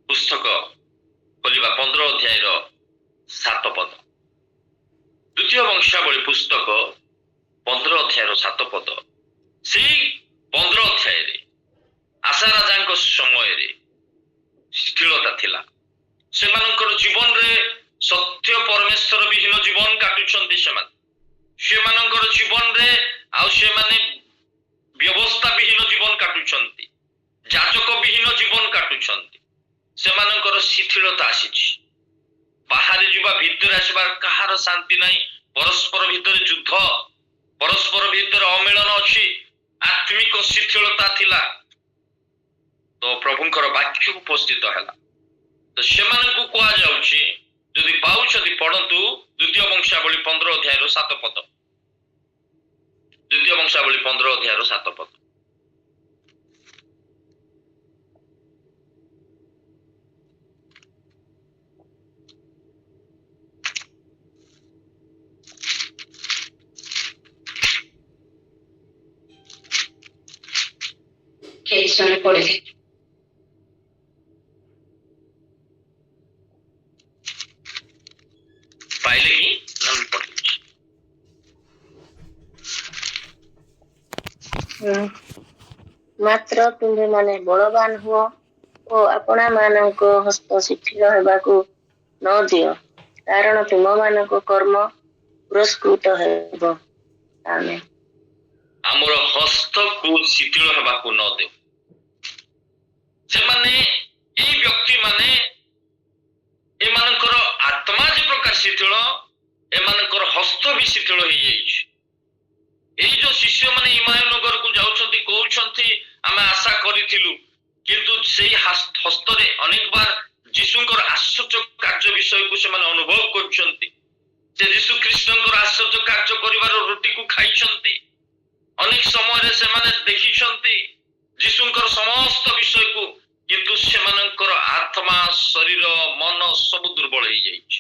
ପୁସ୍ତକ ଖୋଲିବା 15 ଅଧ୍ୟାୟର 7 ପଦ। ଦ୍ୱିତୀୟ ବଂଶାବଳୀ ପୁସ୍ତକ 15 ଅଧ୍ୟାୟର 7 ପଦ। ସେଇ 15 ଅଧ୍ୟାୟରେ ଆଶା ରାଜାଙ୍କ ସମୟରେ ଶିଥିଳତା ଥିଲା। ସେମାନଙ୍କର ଜୀବନରେ ସତ୍ୟ ପରମେଶ୍ୱର ବିହୀନ ଜୀବନ କାଟୁଛନ୍ତି। ସେମାନଙ୍କର ଜୀବନରେ ଆଉ ସେମାନେ ବ୍ୟବସ୍ଥା ବିହୀନ ଜୀବନ କାଟୁଛନ୍ତି, ଯାଜକ ବିହୀନ ଜୀବନ କାଟୁଛନ୍ତି। ସେମାନଙ୍କର ଶିଥିଳତା ଆସିଛି। ବାହାରେ ଯିବା, ଭିତରେ ଆସିବାର କାହାର ଶାନ୍ତି ନାହିଁ। ପରସ୍ପର ଭିତରେ ଯୁଦ୍ଧ, ପରସ୍ପର ଭିତରେ ଅମିଳନ ଅଛି। ଆତ୍ମିକ ଶିଥିଳତା ଥିଲା। ତ ପ୍ରଭୁଙ୍କର ବାକ୍ୟ ଉପସ୍ଥିତ ହେଲା। ତ ସେମାନଙ୍କୁ କୁହାଯାଉଛି, ଯଦି ପାଉଛନ୍ତି ପଢନ୍ତୁ, ଦ୍ୱିତୀୟ ବଂଶାବଳୀ 15 ଅଧ୍ୟାୟର 7 ପଦ। ଦ୍ୱିତୀୟ ବଂଶାବଳୀ 15 ଅଧ୍ୟାୟର 7 ପଦ। ପାଇଲେ କି? ମାତ୍ର ତୁମ୍ଭେମାନେ ବଳବାନ ହୁଅ ଓ ଆପଣା ମାନଙ୍କ ହସ୍ତ ଶିଥିଳ ହେବାକୁ ନ ଦିଅ, କାରଣ ତୁମମାନଙ୍କ କର୍ମ ପୁରସ୍କୃତ ହେବ। ଆମେନ୍। ଆମର ହସ୍ତକୁ ଶିଥିଳ ହେବାକୁ ନ ଦେଉ। ସେମାନେ, ଏଇ ବ୍ୟକ୍ତି ମାନେ, ଏମାନଙ୍କର ଆତ୍ମା ଯେ ପ୍ରକାର ଶିଥିଳ, ଏମାନଙ୍କର ହସ୍ତ ବି ଶିଥିଳ ହେଇଯାଇଛି। ଏଇ ଯୋଉ ଶିଷ୍ୟମାନେ ଇମାମନଗରକୁ ଯାଉଛନ୍ତି କହୁଛନ୍ତି ଆମେ ଆଶା କରିଥିଲୁ, କିନ୍ତୁ ସେଇ ହସ୍ତରେ ଅନେକ ବାର ଯୀଶୁଙ୍କର ଆଶ୍ଚର୍ଯ୍ୟ କାର୍ଯ୍ୟ ବିଷୟକୁ ସେମାନେ ଅନୁଭବ କରୁଛନ୍ତି। ସେ ଯୀଶୁ ଖ୍ରୀଷ୍ଟଙ୍କର ଆଶ୍ଚର୍ଯ୍ୟ କାର୍ଯ୍ୟ କରିବାର ରୁଟିକୁ ଖାଇଛନ୍ତି। ଅନେକ ସମୟରେ ସେମାନେ ଦେଖିଛନ୍ତି ଯୀଶୁଙ୍କର ସମସ୍ତ ବିଷୟକୁ, କିନ୍ତୁ ସେମାନଙ୍କର ଆତ୍ମା, ଶରୀର, ମନ ସବୁ ଦୁର୍ବଳ ହେଇଯାଇଛି।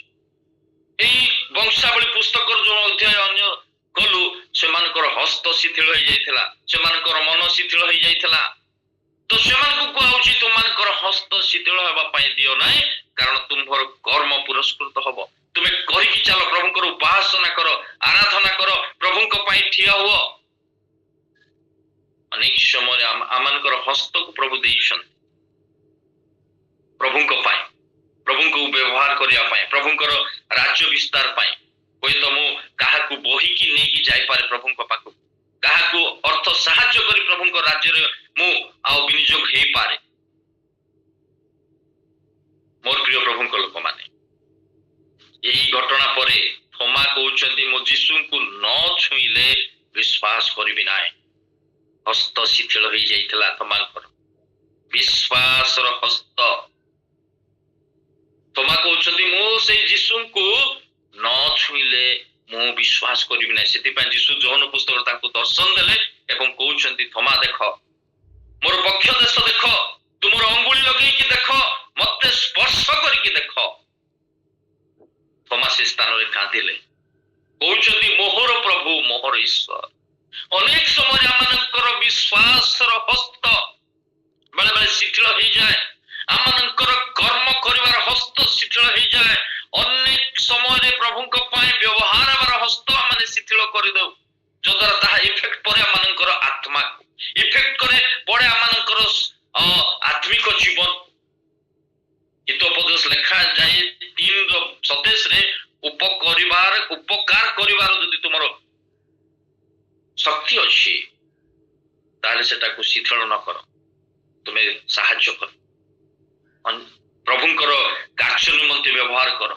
ଏଇ ବଂଶାବଳୀ ପୁସ୍ତକର ଯୋଉ ଅଧ୍ୟାୟ ଅନ୍ୟ କଲୁ, ସେମାନଙ୍କର ହସ୍ତ ଶିଥିଳ ହେଇଯାଇଥିଲା, ସେମାନଙ୍କର ମନ ଶିଥିଳ ହେଇଯାଇଥିଲା। ତ ସେମାନଙ୍କୁ କୁହାଉଛି ତୁମମାନଙ୍କର ହସ୍ତ ଶିଥିଳ ହେବା ପାଇଁ ଦିଅ ନାହିଁ, କାରଣ ତୁମର କର୍ମ ପୁରସ୍କୃତ ହବ। ତୁମେ କରିକି ଚାଲ, ପ୍ରଭୁଙ୍କର ଉପାସନା କର, ଆରାଧନା କର, ପ୍ରଭୁଙ୍କ ପାଇଁ ଠିଆ ହୁଅ। ଅନେକ ସମୟରେ ଆମମାନଙ୍କର ହସ୍ତକୁ ପ୍ରଭୁ ଦେଇଛନ୍ତି ପ୍ରଭୁଙ୍କ ପାଇଁ, ପ୍ରଭୁଙ୍କୁ ବ୍ୟବହାର କରିବା ପାଇଁ, ପ୍ରଭୁଙ୍କର ରାଜ୍ୟ ବିସ୍ତାର ପାଇଁ। ହୁଏତ ମୁଁ କାହାକୁ ବୋହିକି ନେଇକି ଯାଇପାରେ ପ୍ରଭୁଙ୍କ ପାଖକୁ, କାହାକୁ ଅର୍ଥ ସାହାଯ୍ୟ କରି ପ୍ରଭୁଙ୍କ ରାଜ୍ୟରେ ମୁଁ ଆଉ ବିନିଯୋଗ ହେଇପାରେ। ମୋର ପ୍ରିୟ ପ୍ରଭୁଙ୍କ ଲୋକମାନେ, ଏହି ଘଟଣା ପରେ ଥୋମା କହୁଛନ୍ତି ମୁଁ ଯୀଶୁଙ୍କୁ ନ ଛୁଇଁଲେ ବିଶ୍ୱାସ କରିବି ନାହିଁ। ହସ୍ତ ଶିଥିଳ ହେଇଯାଇଥିଲା ଥୋମାଙ୍କର, ବିଶ୍ୱାସର ହସ୍ତ। ଥୋମା କହୁଛନ୍ତି ମୁଁ ସେଇ ଯୀଶୁଙ୍କୁ ନ ଛୁଇଁଲେ ମୁଁ ବିଶ୍ୱାସ କରିବି ନାହିଁ। ସେଥିପାଇଁ ଯୀଶୁ ଯୋହନ ପୁସ୍ତକରେ ତାଙ୍କୁ ଦର୍ଶନ ଦେଲେ ଏବଂ କହୁଛନ୍ତି ଥୋମା ଦେଖ, ମୋର ପକ୍ଷ ଦେଶ ଦେଖ, ତୁମର ଅଙ୍ଗୁଳି ଲଗେଇକି ଦେଖ, ମତେ ସ୍ପର୍ଶ କରିକି ଦେଖ। ଥୋମା ସେ ସ୍ଥାନରେ କାନ୍ଦିଲେ, କହୁଛନ୍ତି ମୋହର ପ୍ରଭୁ, ମୋହର ଈଶ୍ୱର। ଅନେକ ସମୟରେ ଆମମାନଙ୍କର ବିଶ୍ୱାସର ହସ୍ତ ବେଳେ ବେଳେ ଶିଥିଳ ହେଇଯାଏ, ଆମମାନଙ୍କର କର୍ମ କରିବାର ହସ୍ତ ଶିଥିଳ ହେଇଯାଏ। ଅନେକ ସମୟରେ ପ୍ରଭୁଙ୍କ ପାଇଁ ବ୍ୟବହାର ହେବାର ହସ୍ତ ଆମେ ଶିଥିଳ କରିଦେଉ, ଯଦ୍ୱାରା ତାହା ଇଫେକ୍ଟ ପରେ ଆମମାନଙ୍କର ଆତ୍ମାକୁ, ଇଫେକ୍ଟ କରେ ପଡେ ଆମମାନଙ୍କର ଆତ୍ମିକ ଜୀବନ। ହିତୋପଦେଶ ଲେଖାଯାଏ 3:27ରେ ଉପକାର କରିବାର ଯଦି ତୁମର ଶକ୍ତି ଅଛି, ତାହେଲେ ସେଟାକୁ ଶିଥିଳ ନ କର, ତୁମେ ସାହାଯ୍ୟ କର, ପ୍ରଭୁଙ୍କର କାର୍ଯ୍ୟ ନିମନ୍ତେ ବ୍ୟବହାର କର।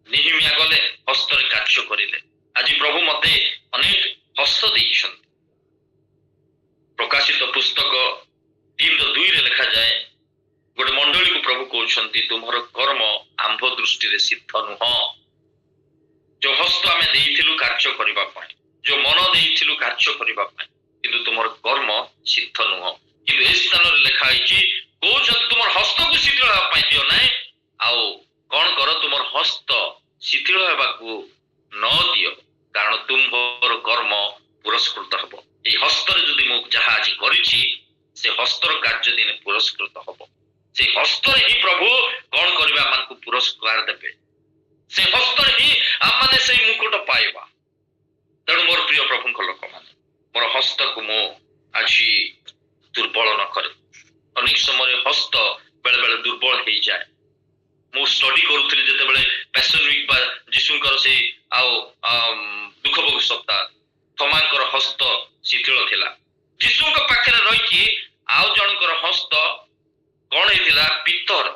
ନିହିମିଆ ଗଲେ ହସ୍ତରେ କାର୍ଯ୍ୟ କରିଲେ। ଆଜି ପ୍ରଭୁ ମତେ ଅନେକ ହସ୍ତ ଦେଇଛନ୍ତି। ପ୍ରକାଶିତ ପୁସ୍ତକ 3:2ରେ ଲେଖାଯାଏ, ଗୋଟେ ମଣ୍ଡଳୀକୁ ପ୍ରଭୁ କହୁଛନ୍ତି ତୁମର କର୍ମ ଆମ୍ଭ ଦୃଷ୍ଟିରେ ସିଦ୍ଧ ନୁହଁ। ଯୋଉ ହସ୍ତ ଆମେ ଦେଇଥିଲୁ କାର୍ଯ୍ୟ କରିବା ପାଇଁ, ଯୋଉ ମନ ଦେଇଥିଲୁ କାର୍ଯ୍ୟ କରିବା ପାଇଁ, କିନ୍ତୁ ତୁମର କର୍ମ ସିଦ୍ଧ ନୁହଁ। କିନ୍ତୁ ଏ ସ୍ଥାନରେ ଲେଖା ହେଇଛି, କହୁଛନ୍ତି ତୁମର ହସ୍ତକୁ ଶିଥିଳ ହେବା ପାଇଁ ଦିଅ ନାହିଁ, ଆଉ କଣ କର, ତୁମର ହସ୍ତ ଶିଥିଳ ହେବାକୁ ନ ଦିଅ, କାରଣ ତୁମର କର୍ମ ପୁରସ୍କୃତ ହବ। এই হস্তরে যদি ମୁଁ ଯାହା ଆଜି କରିଛି, ସେ ହସ୍ତର କାର୍ଯ୍ୟ ଦିନେ ପୁରସ୍କୃତ ହବ। ସେ ହସ୍ତରେ ହିଁ ପ୍ରଭୁ କଣ କରିବେ, ଆମମାନଙ୍କୁ ପୁରସ୍କାର ଦେବେ। ସେ ହସ୍ତରେ ହିଁ ଆମମାନେ ସେଇ ମୁକୁଟ ପାଇବା। ତେଣୁ ମୋର ପ୍ରିୟ ପ୍ରଭୁଙ୍କ ଲୋକମାନେ, ମୋର ହସ୍ତକୁ ମୁଁ ଆଜି ଦୁର୍ବଳ ନ କରେ। ଅନେକ ସମୟରେ ହସ୍ତ ବେଳେ ବେଳେ ଦୁର୍ବଳ ହେଇଯାଏ। ମୁଁ ଷ୍ଟଡି କରୁଥିଲି ଯେତେବେଳେ ପ୍ୟାସନ ୱିକ୍ ବା ଯୀଶୁଙ୍କର ସେଇ ଆଉ ଦୁଃଖ ଭୋଗ ସପ୍ତାହ, ଥୋମାଙ୍କର ହସ୍ତ ଶିଥିଳ ଥିଲା। ଯୀଶୁଙ୍କ ପାଖରେ ରହିକି ଆଉ ଜଣଙ୍କର ହସ୍ତ କଣ ହେଇଥିଲା, ପିତ୍ତର,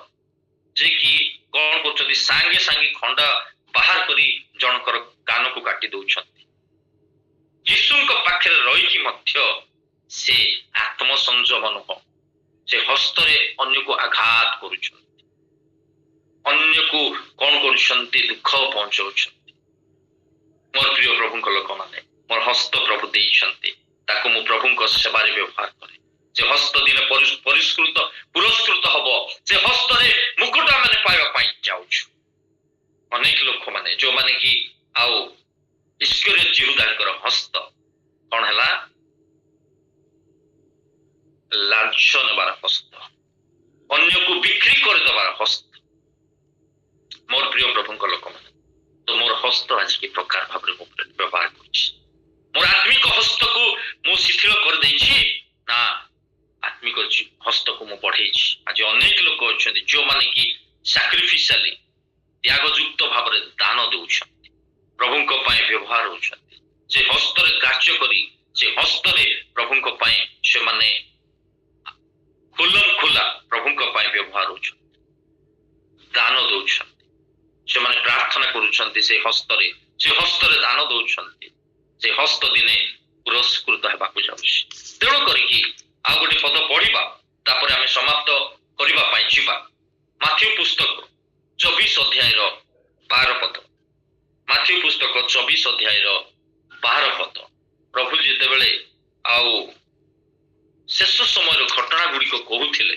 ଯେ କି କଣ କରୁଛନ୍ତି, ସାଙ୍ଗେ ସାଙ୍ଗେ ଖଣ୍ଡା ବାହାର କରି ଜଣଙ୍କର କାନକୁ କାଟି ଦଉଛନ୍ତି। ଯୀଶୁଙ୍କ ପାଖରେ ରହିକି ମଧ୍ୟ ସେ ଆତ୍ମସଂଯମ ନୁହଁ, ସେ ହସ୍ତରେ ଅନ୍ୟକୁ ଆଘାତ କରୁଛନ୍ତି, ଅନ୍ୟକୁ କଣ କରୁଛନ୍ତି, ଦୁଃଖ ପହଞ୍ଚାଉଛନ୍ତି। ମୋର ପ୍ରିୟ ପ୍ରଭୁଙ୍କ ଲୋକମାନେ, ମୋର ହସ୍ତ ପ୍ରଭୁ ଦେଇଛନ୍ତି, ତାକୁ ମୁଁ ପ୍ରଭୁଙ୍କ ସେବାରେ ବ୍ୟବହାର କରେ। ସେ ହସ୍ତ ଦିନେ ପୁରସ୍କୃତ ହବ। ସେ ହସ୍ତରେ ମୁକୁଟ ମାନେ ପାଇବା ପାଇଁ ଯାଉଛୁ। ଅନେକ ଲୋକମାନେ ଯୋଉମାନେ କି ଆଉ ଇସ୍କରିୟତ ଯିହୁଦାଙ୍କର ହସ୍ତ କଣ ହେଲା, ଲାଞ୍ଚ ନେବାର ହସ୍ତ, ଅନ୍ୟକୁ ବିକ୍ରି କରିଦେବାର ହସ୍ତ। ମୋର ପ୍ରିୟ ପ୍ରଭୁଙ୍କ ଲୋକମାନେ, ତ ମୋର ହସ୍ତ ଆଜି କି ପ୍ରକାର ଭାବରେ ମୁଁ ବ୍ୟବହାର କରୁଛି। ମୋର ଆତ୍ମିକ ହସ୍ତକୁ ମୁଁ ଶିଥିଳ କରିଦେଇଛି ନା ଆତ୍ମିକ ହସ୍ତକୁ ମୁଁ ବଢେଇଛି। ଆଜି ଅନେକ ଲୋକ ଅଛନ୍ତି ଯୋଉମାନେ କି ସାକ୍ରିଫିସିଆଲି, ତ୍ୟାଗଯୁକ୍ତ ଭାବରେ ଦାନ ଦେଉଛନ୍ତି, ପ୍ରଭୁଙ୍କ ପାଇଁ ବ୍ୟବହାର ହଉଛନ୍ତି। ସେ ହସ୍ତରେ କାର୍ଯ୍ୟ କରି, ସେ ହସ୍ତରେ ପ୍ରଭୁଙ୍କ ପାଇଁ ସେମାନେ ଖୋଲା ପ୍ରଭୁଙ୍କ ପାଇଁ ବ୍ୟବହାର ହଉଛନ୍ତି, ଦାନ ଦଉଛନ୍ତି, ସେମାନେ ପ୍ରାର୍ଥନା କରୁଛନ୍ତି। କରୁଛନ୍ତି ସେ ହସ୍ତରେ ଦାନ ଦଉଛନ୍ତି, ସେ ହସ୍ତ ଦିନେ ପୁରସ୍କୃତ ହେବାକୁ ଯାଉଛି। ତେଣୁ କରିକି ଆଉ ଗୋଟେ ପଦ ପଢିବା, ତାପରେ ଆମେ ସମାପ୍ତ କରିବା ପାଇଁ ଯିବା। ମାଥ୍ୟୁ ପୁସ୍ତକ 24 ଅଧ୍ୟାୟର 12 ପଦ। ମାଥ୍ୟୁ ପୁସ୍ତକ 24 ଅଧ୍ୟାୟର 12 ପଦ। ପ୍ରଭୁ ଯେତେବେଳେ ଆଉ ଶେଷ ସମୟର ଘଟଣା ଗୁଡ଼ିକ କହୁଥିଲେ,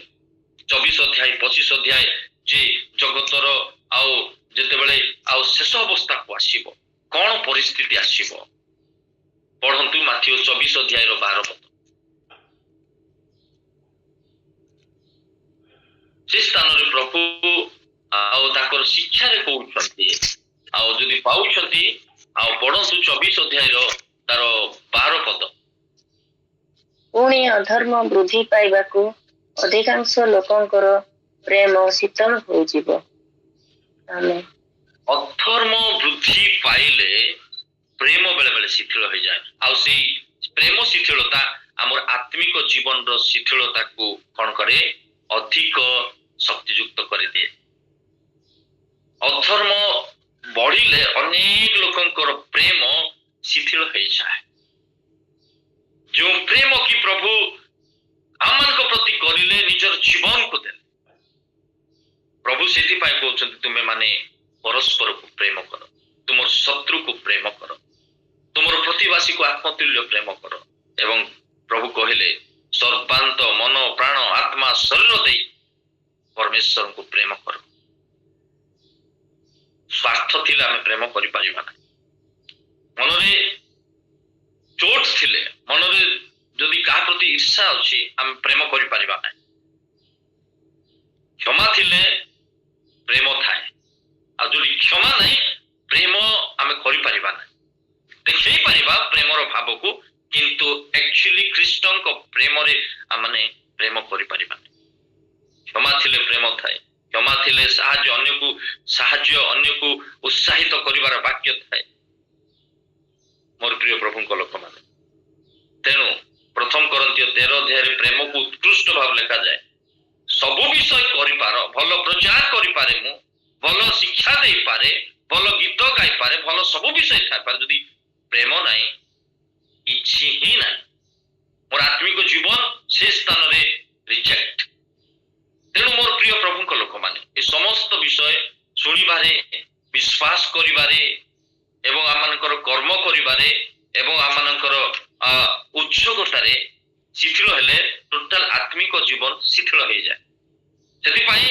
24 ଅଧ୍ୟାୟ 25 ଅଧ୍ୟାୟ ଯେ ଜଗତର ଆଉ ଯେତେବେଳେ ଆଉ ଶେଷ ଅବସ୍ଥାକୁ ଆସିବ, କଣ ପରିସ୍ଥିତି ଆସିବ, ପଢନ୍ତୁ ମାଥ୍ୟୁ 24 ଅଧ୍ୟାୟର 12 ପଦ। ସେ ସ୍ଥାନରେ ପ୍ରଭୁ ଆଉ ତାଙ୍କର ଶିକ୍ଷାରେ କହୁଛନ୍ତି, ଆଉ ଯଦି ପାଉଛନ୍ତି ଆଉ ପଢନ୍ତୁ 24 ଅଧ୍ୟାୟର ତାର 12 ପଦ। ପୁଣି ଅଧର୍ମ ବୃଦ୍ଧି ପାଇବାକୁ ଅଧିକାଂଶ ଲୋକଙ୍କର ପ୍ରେମ ଶୀତଳ ହୋଇଯିବ। ଆମେ ଅଧର୍ମ ବୃଦ୍ଧି ପାଇଲେ ପ୍ରେମ ବେଳେ ବେଳେ ଶିଥିଳ ହେଇଯାଏ, ଆଉ ସେଇ ପ୍ରେମ ଶିଥିଳତା ଆମର ଆତ୍ମିକ ଜୀବନର ଶିଥିଳତାକୁ କଣ କରେ, ଅଧିକ ଶକ୍ତିଯୁକ୍ତ କରିଦିଏ। ଅଧର୍ମ ବଢିଲେ ଅନେକ ଲୋକଙ୍କର ପ୍ରେମ ଶିଥିଳ ହେଇଯାଏ। ଯେଉଁ ପ୍ରେମ କି ପ୍ରଭୁ ଆମମାନଙ୍କ ପ୍ରତି କରିଲେ, ନିଜର ଜୀବନକୁ ଦେଲେ, ପ୍ରଭୁ ସେଥିପାଇଁ କହୁଛନ୍ତି ତୁମେ ମାନେ ପରସ୍ପରକୁ ପ୍ରେମ କର, ତୁମର ଶତ୍ରୁକୁ ପ୍ରେମ କର, ତୁମର ପ୍ରତିବାସୀକୁ ଆତ୍ମତୁଲ୍ୟ ପ୍ରେମ କର। ଏବଂ ପ୍ରଭୁ କହିଲେ ସର୍ବାନ୍ତ ମନ ପ୍ରାଣ ଆତ୍ମା ଶରୀର ଦେଇ ପରମେଶ୍ୱରଙ୍କୁ ପ୍ରେମ କର। ସ୍ୱାର୍ଥ ଥିଲେ ଆମେ ପ୍ରେମ କରିପାରିବା ନାହିଁ। ମନରେ ଚୋଟ ଥିଲେ, ମନରେ ଯଦି କାହା ପ୍ରତି ଈର୍ଷା ଅଛି, ଆମେ ପ୍ରେମ କରିପାରିବା ନାହିଁ। କ୍ଷମା ଥିଲେ ପ୍ରେମ ଥାଏ, ଆଉ ଯଦି କ୍ଷମା ନାହିଁ ପ୍ରେମ ଆମେ କରିପାରିବା ନାହିଁ। ଦେଖେଇ ପାରିବା ପ୍ରେମର ଭାବକୁ, କିନ୍ତୁ ଆକ୍ଚୁଆଲି ଖ୍ରୀଷ୍ଟଙ୍କ ପ୍ରେମରେ ଆମେ ପ୍ରେମ କରିପାରିବା ନାହିଁ। କ୍ଷମା ଥିଲେ ପ୍ରେମ ଥାଏ, କ୍ଷମା ଥିଲେ ଅନ୍ୟକୁ ଉତ୍ସାହିତ କରିବାର ବାକ୍ୟ ଥାଏ। ମୋର ପ୍ରିୟ ପ୍ରଭୁଙ୍କ ଲୋକମାନେ, ତେଣୁ 1 Corinthians 13 ଅଧ୍ୟାୟରେ ପ୍ରେମକୁ ଉତ୍କୃଷ୍ଟ ଭାବେ ଲେଖାଯାଏ। ସବୁ ବିଷୟ କରିପାର, ଭଲ ପ୍ରଚାର କରିପାରେ, ମୁଁ ଭଲ ଶିକ୍ଷା ଦେଇପାରେ, ଭଲ ଗୀତ ଗାଇପାରେ, ଭଲ ସବୁ ବିଷୟ ଥାଇପାରେ, ଯଦି ପ୍ରେମ ନାହିଁ କିଛି ହିଁ ନାହିଁ। ମୋର ଆତ୍ମିକ ଜୀବନ ସେ ସ୍ଥାନରେ ରିଜେକ୍ଟ। ତେଣୁ ମୋର ପ୍ରିୟ ପ୍ରଭୁଙ୍କ ଲୋକମାନେ, ଏ ସମସ୍ତ ବିଷୟ ଶୁଣିବାରେ, ବିଶ୍ୱାସ କରିବାରେ ଏବଂ ଆମମାନଙ୍କର କର୍ମ କରିବାରେ ଏବଂ ଆମମାନଙ୍କର ଉଦ୍ଯୋଗତାରେ ଶିଥିଳ ହେଲେ ଟୋଟାଲ ଆତ୍ମିକ ଜୀବନ ଶିଥିଳ ହେଇଯାଏ। ସେଥିପାଇଁ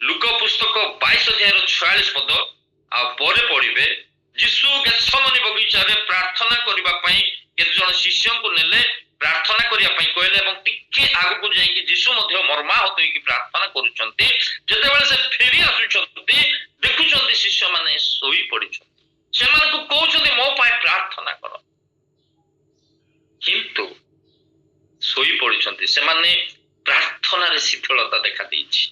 ଲୁକ ପୁସ୍ତକ 22 ଅଧ୍ୟାୟର 46 ପଦ ଆଉ ପରେ ପଢିବେ। ଯୀଶୁ ଗେଥସେମନି ବଗିଚାରେ ପ୍ରାର୍ଥନା କରିବା ପାଇଁ କେତେ ଜଣ ଶିଷ୍ୟଙ୍କୁ ନେଲେ, ପ୍ରାର୍ଥନା କରିବା ପାଇଁ କହିଲେ, ଏବଂ ଟିକେ ଆଗକୁ ଯାଇକି ଯୀଶୁ ମଧ୍ୟ ମର୍ମାହତ ହେଇକି ପ୍ରାର୍ଥନା କରୁଛନ୍ତି। ଯେତେବେଳେ ସେ ଫେରି ଆସୁଛନ୍ତି, ଦେଖୁଛନ୍ତି ଶିଷ୍ୟମାନେ ଶୋଇ ପଡିଛନ୍ତି। ସେମାନଙ୍କୁ କହୁଛନ୍ତି ମୋ ପାଇଁ ପ୍ରାର୍ଥନା କର, କିନ୍ତୁ ଶୋଇ ପଡିଛନ୍ତି। ସେମାନେ ପ୍ରାର୍ଥନାରେ ଶିଥିଳତା ଦେଖା ଦେଇଛି।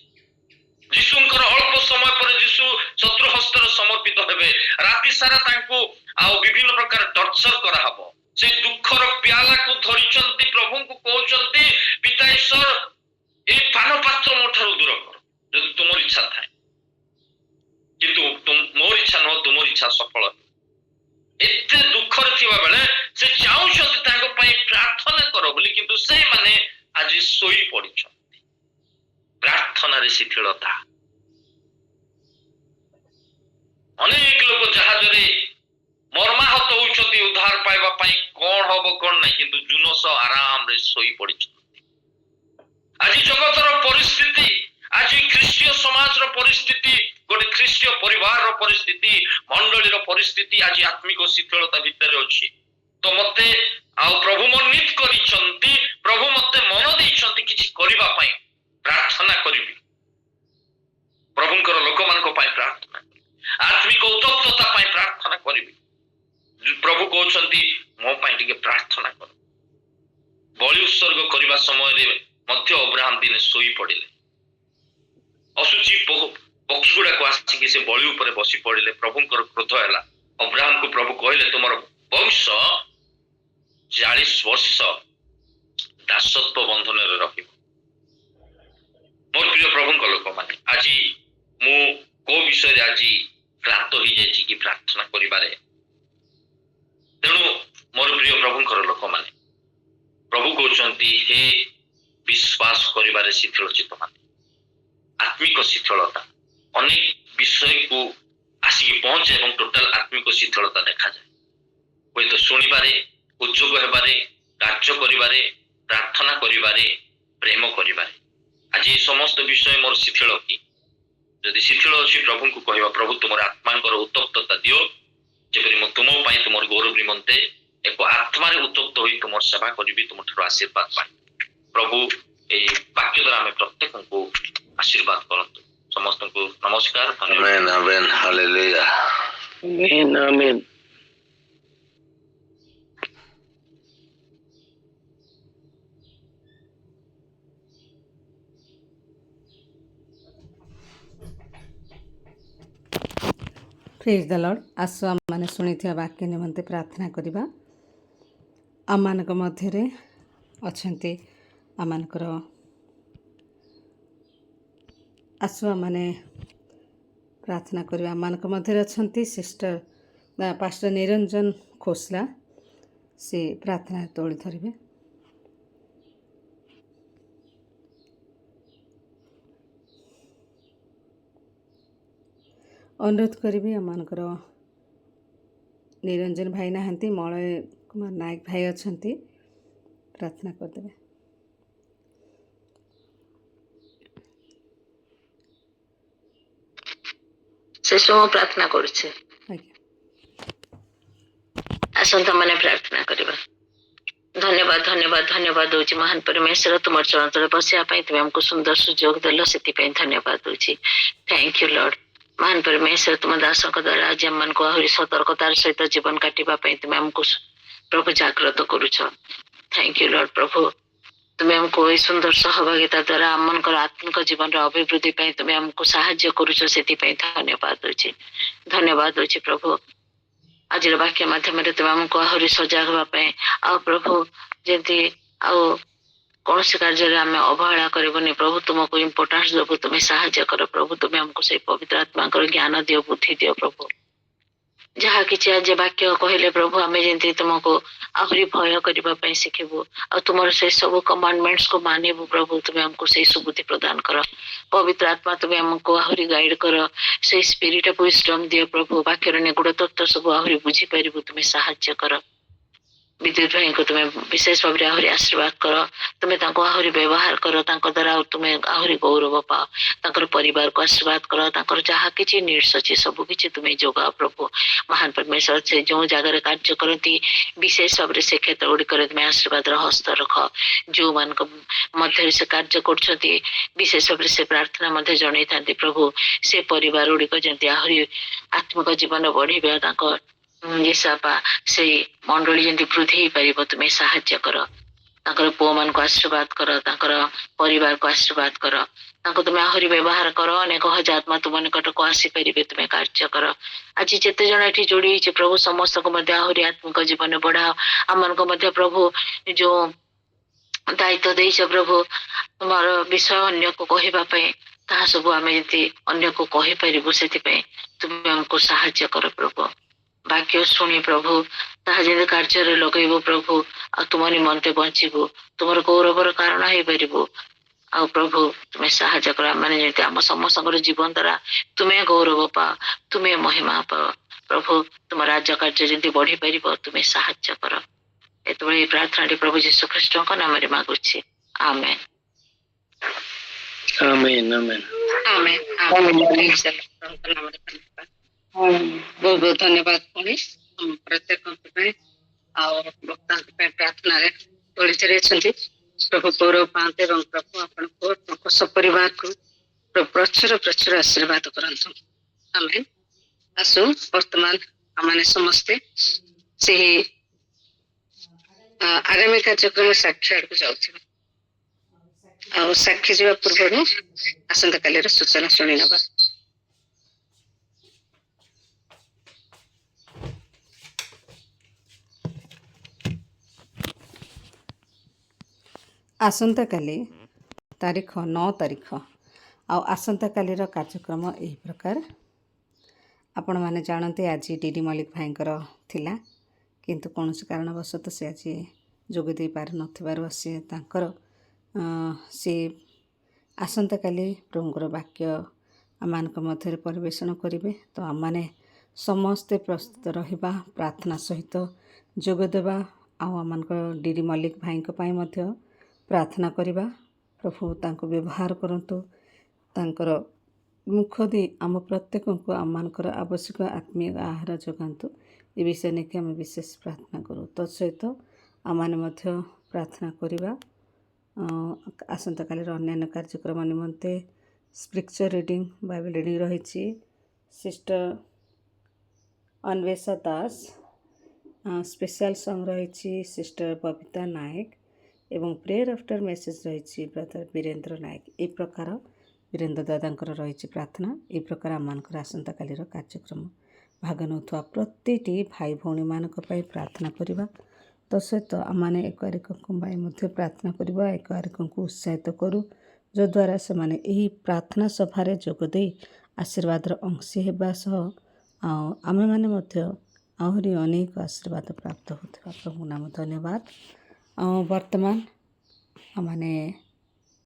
ଯୀଶୁଙ୍କର ଅଳ୍ପ ସମୟ ପରେ ଯୀଶୁ ଶତ୍ରୁ ହସ୍ତରେ ସମର୍ପିତ ହେବେ। ରାତି ସାରା ତାଙ୍କୁ ଆଉ ବିଭିନ୍ନ ପ୍ରକାର ଟର୍ଚର କରାହବ। ସେ ଦୁଃଖର ପ୍ୟାଲାକୁ ଧରିଛନ୍ତି, ପ୍ରଭୁଙ୍କୁ କହୁଛନ୍ତି ପିତା ଈଶ୍ୱର, এই ପାନ ପାତ୍ର ମୋ ଠାରୁ ଦୂର କର, ଯଦି ତୁମର ଇଚ୍ଛା ଥାଏ, କିନ୍ତୁ ମୋର ଇଚ୍ଛା ନୁହଁ, ତୁମର ଇଚ୍ଛା ସଫଳ। ଏତେ ଦୁଃଖରେ ଥିବା ବେଳେ ସେ ଚାହୁଁଛନ୍ତି ତାଙ୍କ ପାଇଁ ପ୍ରାର୍ଥନା କର ବୋଲି, କିନ୍ତୁ ସେଇମାନେ ଆଜି ଶୋଇ ପଡିଛନ୍ତି। ପ୍ରାର୍ଥନାରେ ଶିଥିଳତା। ଅନେକ ଲୋକ ଜାହାଜରେ ମର୍ମାହତ ହଉଛନ୍ତି ଉଦ୍ଧାର ପାଇବା ପାଇଁ, କଣ ହବ କଣ ନାହିଁ, କିନ୍ତୁ ଜୁନସ ଆରାମରେ ଶୋଇ ପଡିଛନ୍ତି। ଆଜି ଜଗତର ପରିସ୍ଥିତି, ଆଜି ଖ୍ରୀଷ୍ଟୀୟ ସମାଜର ପରିସ୍ଥିତି, ଗୋଟେ ଖ୍ରୀଷ୍ଟୀୟ ପରିବାରର ପରିସ୍ଥିତି, ମଣ୍ଡଳୀର ପରିସ୍ଥିତି ଆଜି ଆତ୍ମିକ ଶିଥିଳତା ଭିତରେ ଅଛି। ତ ମତେ ଆଉ ପ୍ରଭୁ ମନୋନୀତ କରିଛନ୍ତି, ପ୍ରଭୁ ମତେ ମନ ଦେଇଛନ୍ତି କିଛି କରିବା ପାଇଁ, ପ୍ରାର୍ଥନା କରିବି, ପ୍ରଭୁଙ୍କର ଲୋକମାନଙ୍କ ପାଇଁ ପ୍ରାର୍ଥନା, ଆତ୍ମିକ ଉତ୍ତପ୍ତତା ପାଇଁ ପ୍ରାର୍ଥନା କରିବି। ପ୍ରଭୁ କହୁଛନ୍ତି ମୋ ପାଇଁ ଟିକେ ପ୍ରାର୍ଥନା କର। ବଳି ଉତ୍ସର୍ଗ କରିବା ସମୟରେ ମଧ୍ୟ ଅବ୍ରାହମ ଦିନେ ଶୋଇ ପଡିଲେ। ଅଶୁଚି ପକ୍ଷୀ ଗୁଡାକ ଆସିକି ସେ ବଳି ଉପରେ ବସି ପଡିଲେ। ପ୍ରଭୁଙ୍କର କ୍ରୋଧ ହେଲା। ଅବ୍ରାହମକୁ ପ୍ରଭୁ କହିଲେ ତୁମର ବଂଶ 40 ବର୍ଷ ଦାସତ୍ୱ ବନ୍ଧନରେ ରହିବ। ମୋର ପ୍ରିୟ ପ୍ରଭୁଙ୍କ ଲୋକମାନେ, ଆଜି ମୁଁ କୋଉ ବିଷୟରେ ଆଜି କ୍ଳାନ୍ତ ହେଇଯାଇଛି କି ପ୍ରାର୍ଥନା କରିବାରେ। ତେଣୁ ମୋର ପ୍ରିୟ ପ୍ରଭୁଙ୍କର ଲୋକମାନେ, ପ୍ରଭୁ କହୁଛନ୍ତି ହେ ବିଶ୍ୱାସ କରିବାରେ ଶିଥିଳ ଚିତ୍ତ ମାନେ, ଆତ୍ମିକ ଶିଥିଳତା ଅନେକ ବିଷୟକୁ ଆସିକି ପହଞ୍ଚେ ଏବଂ ଟୋଟାଲ ଆତ୍ମିକ ଶିଥିଳତା ଦେଖାଯାଏ। ହୁଏତ ଶୁଣିବାରେ, ଉଦ୍ଯୋଗ ହେବାରେ, କାର୍ଯ୍ୟ କରିବାରେ, ପ୍ରାର୍ଥନା କରିବାରେ, ପ୍ରେମ କରିବାରେ। ଆଜି এই ସମସ୍ତ ବିଷୟ ମୋର ଶିଥିଳ କି? ଯଦି ଶିଥିଳ ଅଛି ପ୍ରଭୁଙ୍କୁ କହିବା, ପ୍ରଭୁ ତୁମର ଆତ୍ମାଙ୍କର ଉତ୍ତପ୍ତତା ଦିଅ, ଯେପରି ମୁଁ ତୁମ ପାଇଁ ତୁମର ଗୌରବ ନିମନ୍ତେ ଏକ ଆତ୍ମାରେ ଉତ୍ତପ୍ତ ହୋଇ ତୁମର ସେବା କରିବି, ତୁମଠାରୁ ଆଶୀର୍ବାଦ ପାଇ। ପ୍ରଭୁ এই ବାକ୍ୟ ଦ୍ୱାରା ଆମେ ପ୍ରତ୍ୟେକଙ୍କୁ ଆଶୀର୍ବାଦ କରନ୍ତୁ। ସମସ୍ତଙ୍କୁ ନମସ୍କାର, ଧନ୍ୟବାଦ। Amen, amen, hallelujah. Amen. Amen. ପ୍ରେଜ୍ ଦ ଲର୍ଡ। ଆସ ଆମମାନେ ଶୁଣିଥିବା ବାକ୍ୟ ନିମନ୍ତେ ପ୍ରାର୍ଥନା କରିବା। ଆମମାନଙ୍କ ମଧ୍ୟରେ ଅଛନ୍ତି ଆମମାନଙ୍କର ଆସୁ ଆମମାନେ ପ୍ରାର୍ଥନା କରିବା। ଆମମାନଙ୍କ ମଧ୍ୟରେ ଅଛନ୍ତି ସିଷ୍ଟର ପାଷ୍ଟର ନିରଞ୍ଜନ ଖୋସଲା, ସେ ପ୍ରାର୍ଥନା ତୋଳି ଧରିବେ। ଅନୁରୋଧ କରିବି, ଆମମାନଙ୍କର ନିରଞ୍ଜନ ଭାଇ ନାହାନ୍ତି, ମଳୟ କୁମାର ନାୟକ ଭାଇ ଅଛନ୍ତି, ପ୍ରାର୍ଥନା କରିଦେବେ। ଶେଷ ମୁଁ ପ୍ରାର୍ଥନା କରୁଛି। ଆଜ୍ଞା। ଆସନ୍ତୁ ମାନେ ପ୍ରାର୍ଥନା କରିବା। ଧନ୍ୟବାଦ ଧନ୍ୟବାଦ ଧନ୍ୟବାଦ ଦଉଛି ମହାନ ପରମେଶ୍ୱର, ତୁମର ଚରଣ ତଳେ ବସିବା ପାଇଁ ତୁମେ ଆମକୁ ସୁନ୍ଦର ସୁଯୋଗ ଦେଲ, ସେଥିପାଇଁ ଧନ୍ୟବାଦ ଦଉଛି। Thank you lord. ମହାନ ପରମେଶ୍ୱର, ତୁମ ଦାସଙ୍କ ଦ୍ୱାରା ଆଜି ଆମମାନଙ୍କୁ ଆହୁରି ସତର୍କତାର ସହିତ ଜୀବନ କାଟିବା ପାଇଁ ତୁମେ ଆମକୁ ପ୍ରଭୁ ଜାଗ୍ରତ କରୁଛ। Thank you lord. ପ୍ରଭୁ ତୁମେ ଆମକୁ ଏଇ ସୁନ୍ଦର ସହଭାଗିତା ଦ୍ୱାରା ଆମମାନଙ୍କର ଆତ୍ମିକ ଜୀବନର ଅଭିବୃଦ୍ଧି ପାଇଁ ତୁମେ ଆମକୁ ସାହାଯ୍ୟ କରୁଛ, ସେଥିପାଇଁ ଧନ୍ୟବାଦ ଦଉଛି। ଧନ୍ୟବାଦ ଦଉଛି ପ୍ରଭୁ। ଆଜିର ବାକ୍ୟ ମାଧ୍ୟମରେ ତୁମେ ଆମକୁ ଆହୁରି ସଜାଗ ହେବା ପାଇଁ, ଆଉ ପ୍ରଭୁ ଯେମିତି ଆଉ କୌଣସି କାର୍ଯ୍ୟରେ ଆମେ ଅବହେଳା କରିବୁନି ପ୍ରଭୁ, ତୁମକୁ ଇମ୍ପୋର୍ଟାନ୍ସ ଦେବୁ, ତୁମେ ସାହାଯ୍ୟ କର ପ୍ରଭୁ। ତୁମେ ଆମକୁ ସେଇ ପବିତ୍ର ଆତ୍ମାଙ୍କର ଜ୍ଞାନ ଦିଅ, ବୁଦ୍ଧି ଦିଅ ପ୍ରଭୁ। ଯାହା କିଛି ଆଜି ବାକ୍ୟ କହିଲେ ପ୍ରଭୁ, ଆମେ ଯେମିତି ତୁମକୁ ଆହୁରି ଭୟ କରିବା ପାଇଁ ଶିଖିବୁ, ଆଉ ତୁମର ସେଇ ସବୁ କମାଣ୍ଡମେଣ୍ଟସକୁ ମାନିବୁ ପ୍ରଭୁ। ତୁମେ ଆମକୁ ସେଇ ସୁବୁଦ୍ଧି ପ୍ରଦାନ କର। ପବିତ୍ର ଆତ୍ମା ତୁମେ ଆମକୁ ଆହୁରି ଗାଇଡ କର, ସେଇ ସ୍ପିରିଟ ଅଫ ୱିଜଡମ ଦିଅ ପ୍ରଭୁ। ବାକ୍ୟର ନିଗୁଡ ତତ୍ତ୍ୱ ସବୁ ଆହୁରି ବୁଝିପାରିବୁ, ତୁମେ ସାହାଯ୍ୟ କର। ବିଦ୍ୟୁତ ଭାଇଙ୍କୁ ତୁମେ ବିଶେଷ ଭାବରେ ଆହୁରି ଆଶୀର୍ବାଦ କର, ତୁମେ ତାଙ୍କୁ ଆହୁରି ବ୍ୟବହାର କର, ତାଙ୍କ ଦ୍ୱାରା ତୁମେ ଆହୁରି ଗୌରବ ପାଅ। ତାଙ୍କର ପରିବାରକୁ ଆଶୀର୍ବାଦ କର, ତାଙ୍କର ଯାହା କିଛି ନିଡ୍ସ ଅଛି ସବୁ କିଛି ତୁମେ ଯୋଗାଅ ପ୍ରଭୁ। ମହାନ ପରମେଶ୍ୱର, ସେ ଯେଉଁ ଜାଗାରେ କାର୍ଯ୍ୟ କରନ୍ତି ବିଶେଷ ଭାବରେ ସେ କ୍ଷେତ୍ର ଗୁଡ଼ିକରେ ତୁମେ ଆଶୀର୍ବାଦର ହସ୍ତ ରଖ। ଯେଉଁମାନଙ୍କ ମଧ୍ୟରେ ସେ କାର୍ଯ୍ୟ କରୁଛନ୍ତି ବିଶେଷ ଭାବରେ ସେ ପ୍ରାର୍ଥନା ମଧ୍ୟ ଜଣେଇଥାନ୍ତି ପ୍ରଭୁ, ସେ ପରିବାର ଗୁଡ଼ିକ ଯେମିତି ଆହୁରି ଆତ୍ମିକ ଜୀବନ ବଢିବେ, ତାଙ୍କ ସେଇ ମଣ୍ଡଳୀ ଯେମିତି ବୃଦ୍ଧି ହେଇପାରିବ, ତୁମେ ସାହାଯ୍ୟ କର। ତାଙ୍କର ପୁଅମାନଙ୍କୁ ଆଶୀର୍ବାଦ କର, ତାଙ୍କର ପରିବାରକୁ ଆଶୀର୍ବାଦ କର, ତାଙ୍କୁ ତୁମେ ଆହୁରି ବ୍ୟବହାର କର। ଅନେକ ହଜାର ଆତ୍ମା ତୁମ ନିକଟକୁ ଆସିପାରିବେ, ତୁମେ କାର୍ଯ୍ୟ କର। ଆଜି ଯେତେ ଜଣ ଏଠି ଯୋଡି ହେଇଛି ପ୍ରଭୁ, ସମସ୍ତଙ୍କୁ ମଧ୍ୟ ଆହୁରି ଆତ୍ମିକ ଜୀବନ ବଢାଅ। ଆମମାନଙ୍କୁ ମଧ୍ୟ ପ୍ରଭୁ ଯୋଉ ଦାୟିତ୍ୱ ଦେଇଛ ପ୍ରଭୁ, ତୁମର ବିଷୟ ଅନ୍ୟକୁ କହିବା ପାଇଁ, ତାହା ସବୁ ଆମେ ଯେମିତି ଅନ୍ୟକୁ କହିପାରିବୁ, ସେଥିପାଇଁ ତୁମେ ଆମକୁ ସାହାଯ୍ୟ କର ପ୍ରଭୁ। ବାକ୍ୟ ଶୁଣି ପ୍ରଭୁ ତାହା ଯେମିତି କାର୍ଯ୍ୟରେ ଲଗେଇବୁ ପ୍ରଭୁ, ଆଉ ତୁମ ନିମନ୍ତେ ବଞ୍ଚିବୁ, ତୁମର ଗୌରବର କାରଣ ହେଇପାରିବୁ। ଆଉ ପ୍ରଭୁ ତୁମେ ସାହାଯ୍ୟ କର, ମାନେ ଯେମିତି ଆମ ସମସ୍ତଙ୍କର ଜୀବନ ଦ୍ୱାରା ତୁମେ ଗୌରବ ପାଅ, ତୁମେ ମହିମା ପାଅ ପ୍ରଭୁ। ତୁମ ରାଜ୍ୟ କାର୍ଯ୍ୟ ଯେମିତି ବଢିପାରିବ, ତୁମେ ସାହାଯ୍ୟ କର। ଏତେବେଳେ ଏହି ପ୍ରାର୍ଥନାଟି ପ୍ରଭୁ ଯୀଶୁ ଖ୍ରୀଷ୍ଟଙ୍କ ନାମରେ ମାଗୁଛି, ଆମେନ୍। Amen, amen. ଆମେନ୍ ଆମେନ୍। ବହୁତ ବହୁତ ଧନ୍ୟବାଦ ପୁଣି ପ୍ରତ୍ୟେକଙ୍କ ପାଇଁ, ଆଉ ବକ୍ତାଙ୍କ ପାଇଁ ପ୍ରାର୍ଥନାରେ ତୋଳିଚେରି ଅଛନ୍ତି। ପ୍ରଭୁ ଗୌରବ ପାଆନ୍ତୁ ଏବଂ ପ୍ରଭୁ ଆପଣଙ୍କୁ ଆପଣଙ୍କ ସପରିବାରକୁ ପ୍ରଚୁର ପ୍ରଚୁର ଆଶୀର୍ବାଦ କରନ୍ତୁ, ଆମେନ୍। ଆସୁ ବର୍ତ୍ତମାନ ଆମମାନେ ସମସ୍ତେ ସେହି ଆଗାମୀ କାର୍ଯ୍ୟକ୍ରମ ସାକ୍ଷୀ ଆଡକୁ ଯାଉଥିବା। ଆଉ ସାକ୍ଷୀ ଯିବା ପୂର୍ବରୁ ଆସନ୍ତାକାଲିର ସୂଚନା ଶୁଣି ନେବା। ଆସନ୍ତାକାଲି ତାରିଖ 9 ତାରିଖ, ଆଉ ଆସନ୍ତାକାଲିର କାର୍ଯ୍ୟକ୍ରମ ଏହି ପ୍ରକାର। ଆପଣମାନେ ଜାଣନ୍ତି ଆଜି ଡିଡି ମଲ୍ଲିକ ଭାଇଙ୍କର ଥିଲା, କିନ୍ତୁ କୌଣସି କାରଣବଶତଃ ସେ ଆଜି ଯୋଗ ଦେଇ ପାରିନଥିବାରୁ ସେ ତାଙ୍କର ସେ ଆସନ୍ତାକାଲି ପ୍ରଭୁଙ୍କର ବାକ୍ୟ ଆମମାନଙ୍କ ମଧ୍ୟରେ ପରିବେଷଣ କରିବେ। ତ ଆମମାନେ ସମସ୍ତେ ପ୍ରସ୍ତୁତ ରହିବା, ପ୍ରାର୍ଥନା ସହିତ ଯୋଗ ଦେବା, ଆଉ ଆମମାନଙ୍କ ଡିଡି ମଲ୍ଲିକ ଭାଇଙ୍କ ପାଇଁ ମଧ୍ୟ ପ୍ରାର୍ଥନା କରିବା। ପ୍ରଭୁ ତାଙ୍କୁ ବ୍ୟବହାର କରନ୍ତୁ, ତାଙ୍କର ମୁଖ ଦେଇ ଆମ ପ୍ରତ୍ୟେକଙ୍କୁ ଆମମାନଙ୍କର ଆବଶ୍ୟକ ଆତ୍ମୀୟ ଆହାର ଯୋଗାନ୍ତୁ। ଏ ବିଷୟ ନେଇକି ଆମେ ବିଶେଷ ପ୍ରାର୍ଥନା କରୁ। ତତ୍ସହିତ ଆମମାନେ ମଧ୍ୟ ପ୍ରାର୍ଥନା କରିବା ଆସନ୍ତାକାଲିର ଅନ୍ୟାନ୍ୟ କାର୍ଯ୍ୟକ୍ରମ ନିମନ୍ତେ। ସ୍କ୍ରିପଚର ରିଡ଼ିଂ, ବାଇବେଲ ରିଡ଼ିଂ ରହିଛି। ସିଷ୍ଟର ଅନ୍ୱେଷା ଦାସ, ସ୍ପେଶାଲ ସଙ୍ଗ ରହିଛି ସିଷ୍ଟର ବବିତା ନାୟକ ଏବଂ ପ୍ରେୟର ଆଫ୍ଟର ମେସେଜ ରହିଛି ବ୍ରଦର ବୀରେନ୍ଦ୍ର ନାୟକ। ଏହି ପ୍ରକାର ବୀରେନ୍ଦ୍ର ଦାଦାଙ୍କର ରହିଛି ପ୍ରାର୍ଥନା। ଏହି ପ୍ରକାର ଆମମାନଙ୍କର ଆସନ୍ତାକାଲିର କାର୍ଯ୍ୟକ୍ରମ। ଭାଗ ନେଉଥିବା ପ୍ରତିଟି ଭାଇ ଭଉଣୀମାନଙ୍କ ପାଇଁ ପ୍ରାର୍ଥନା କରିବା। ତ ସହିତ ଆମମାନେ ଏକ ଆରେକଙ୍କ ପାଇଁ ମଧ୍ୟ ପ୍ରାର୍ଥନା କରିବା। ଏକ ଆରେକଙ୍କୁ ଉତ୍ସାହିତ କରୁ, ଯଦ୍ୱାରା ସେମାନେ ଏହି ପ୍ରାର୍ଥନା ସଭାରେ ଯୋଗ ଦେଇ ଆଶୀର୍ବାଦର ଅଂଶୀ ହେବା ସହ ଆମେମାନେ ମଧ୍ୟ ଆହୁରି ଅନେକ ଆଶୀର୍ବାଦ ପ୍ରାପ୍ତ ହେଉଥିବା ପ୍ରଭୁ ନାମ ଧନ୍ୟବାଦ। ବର୍ତ୍ତମାନ ଆମମାନେ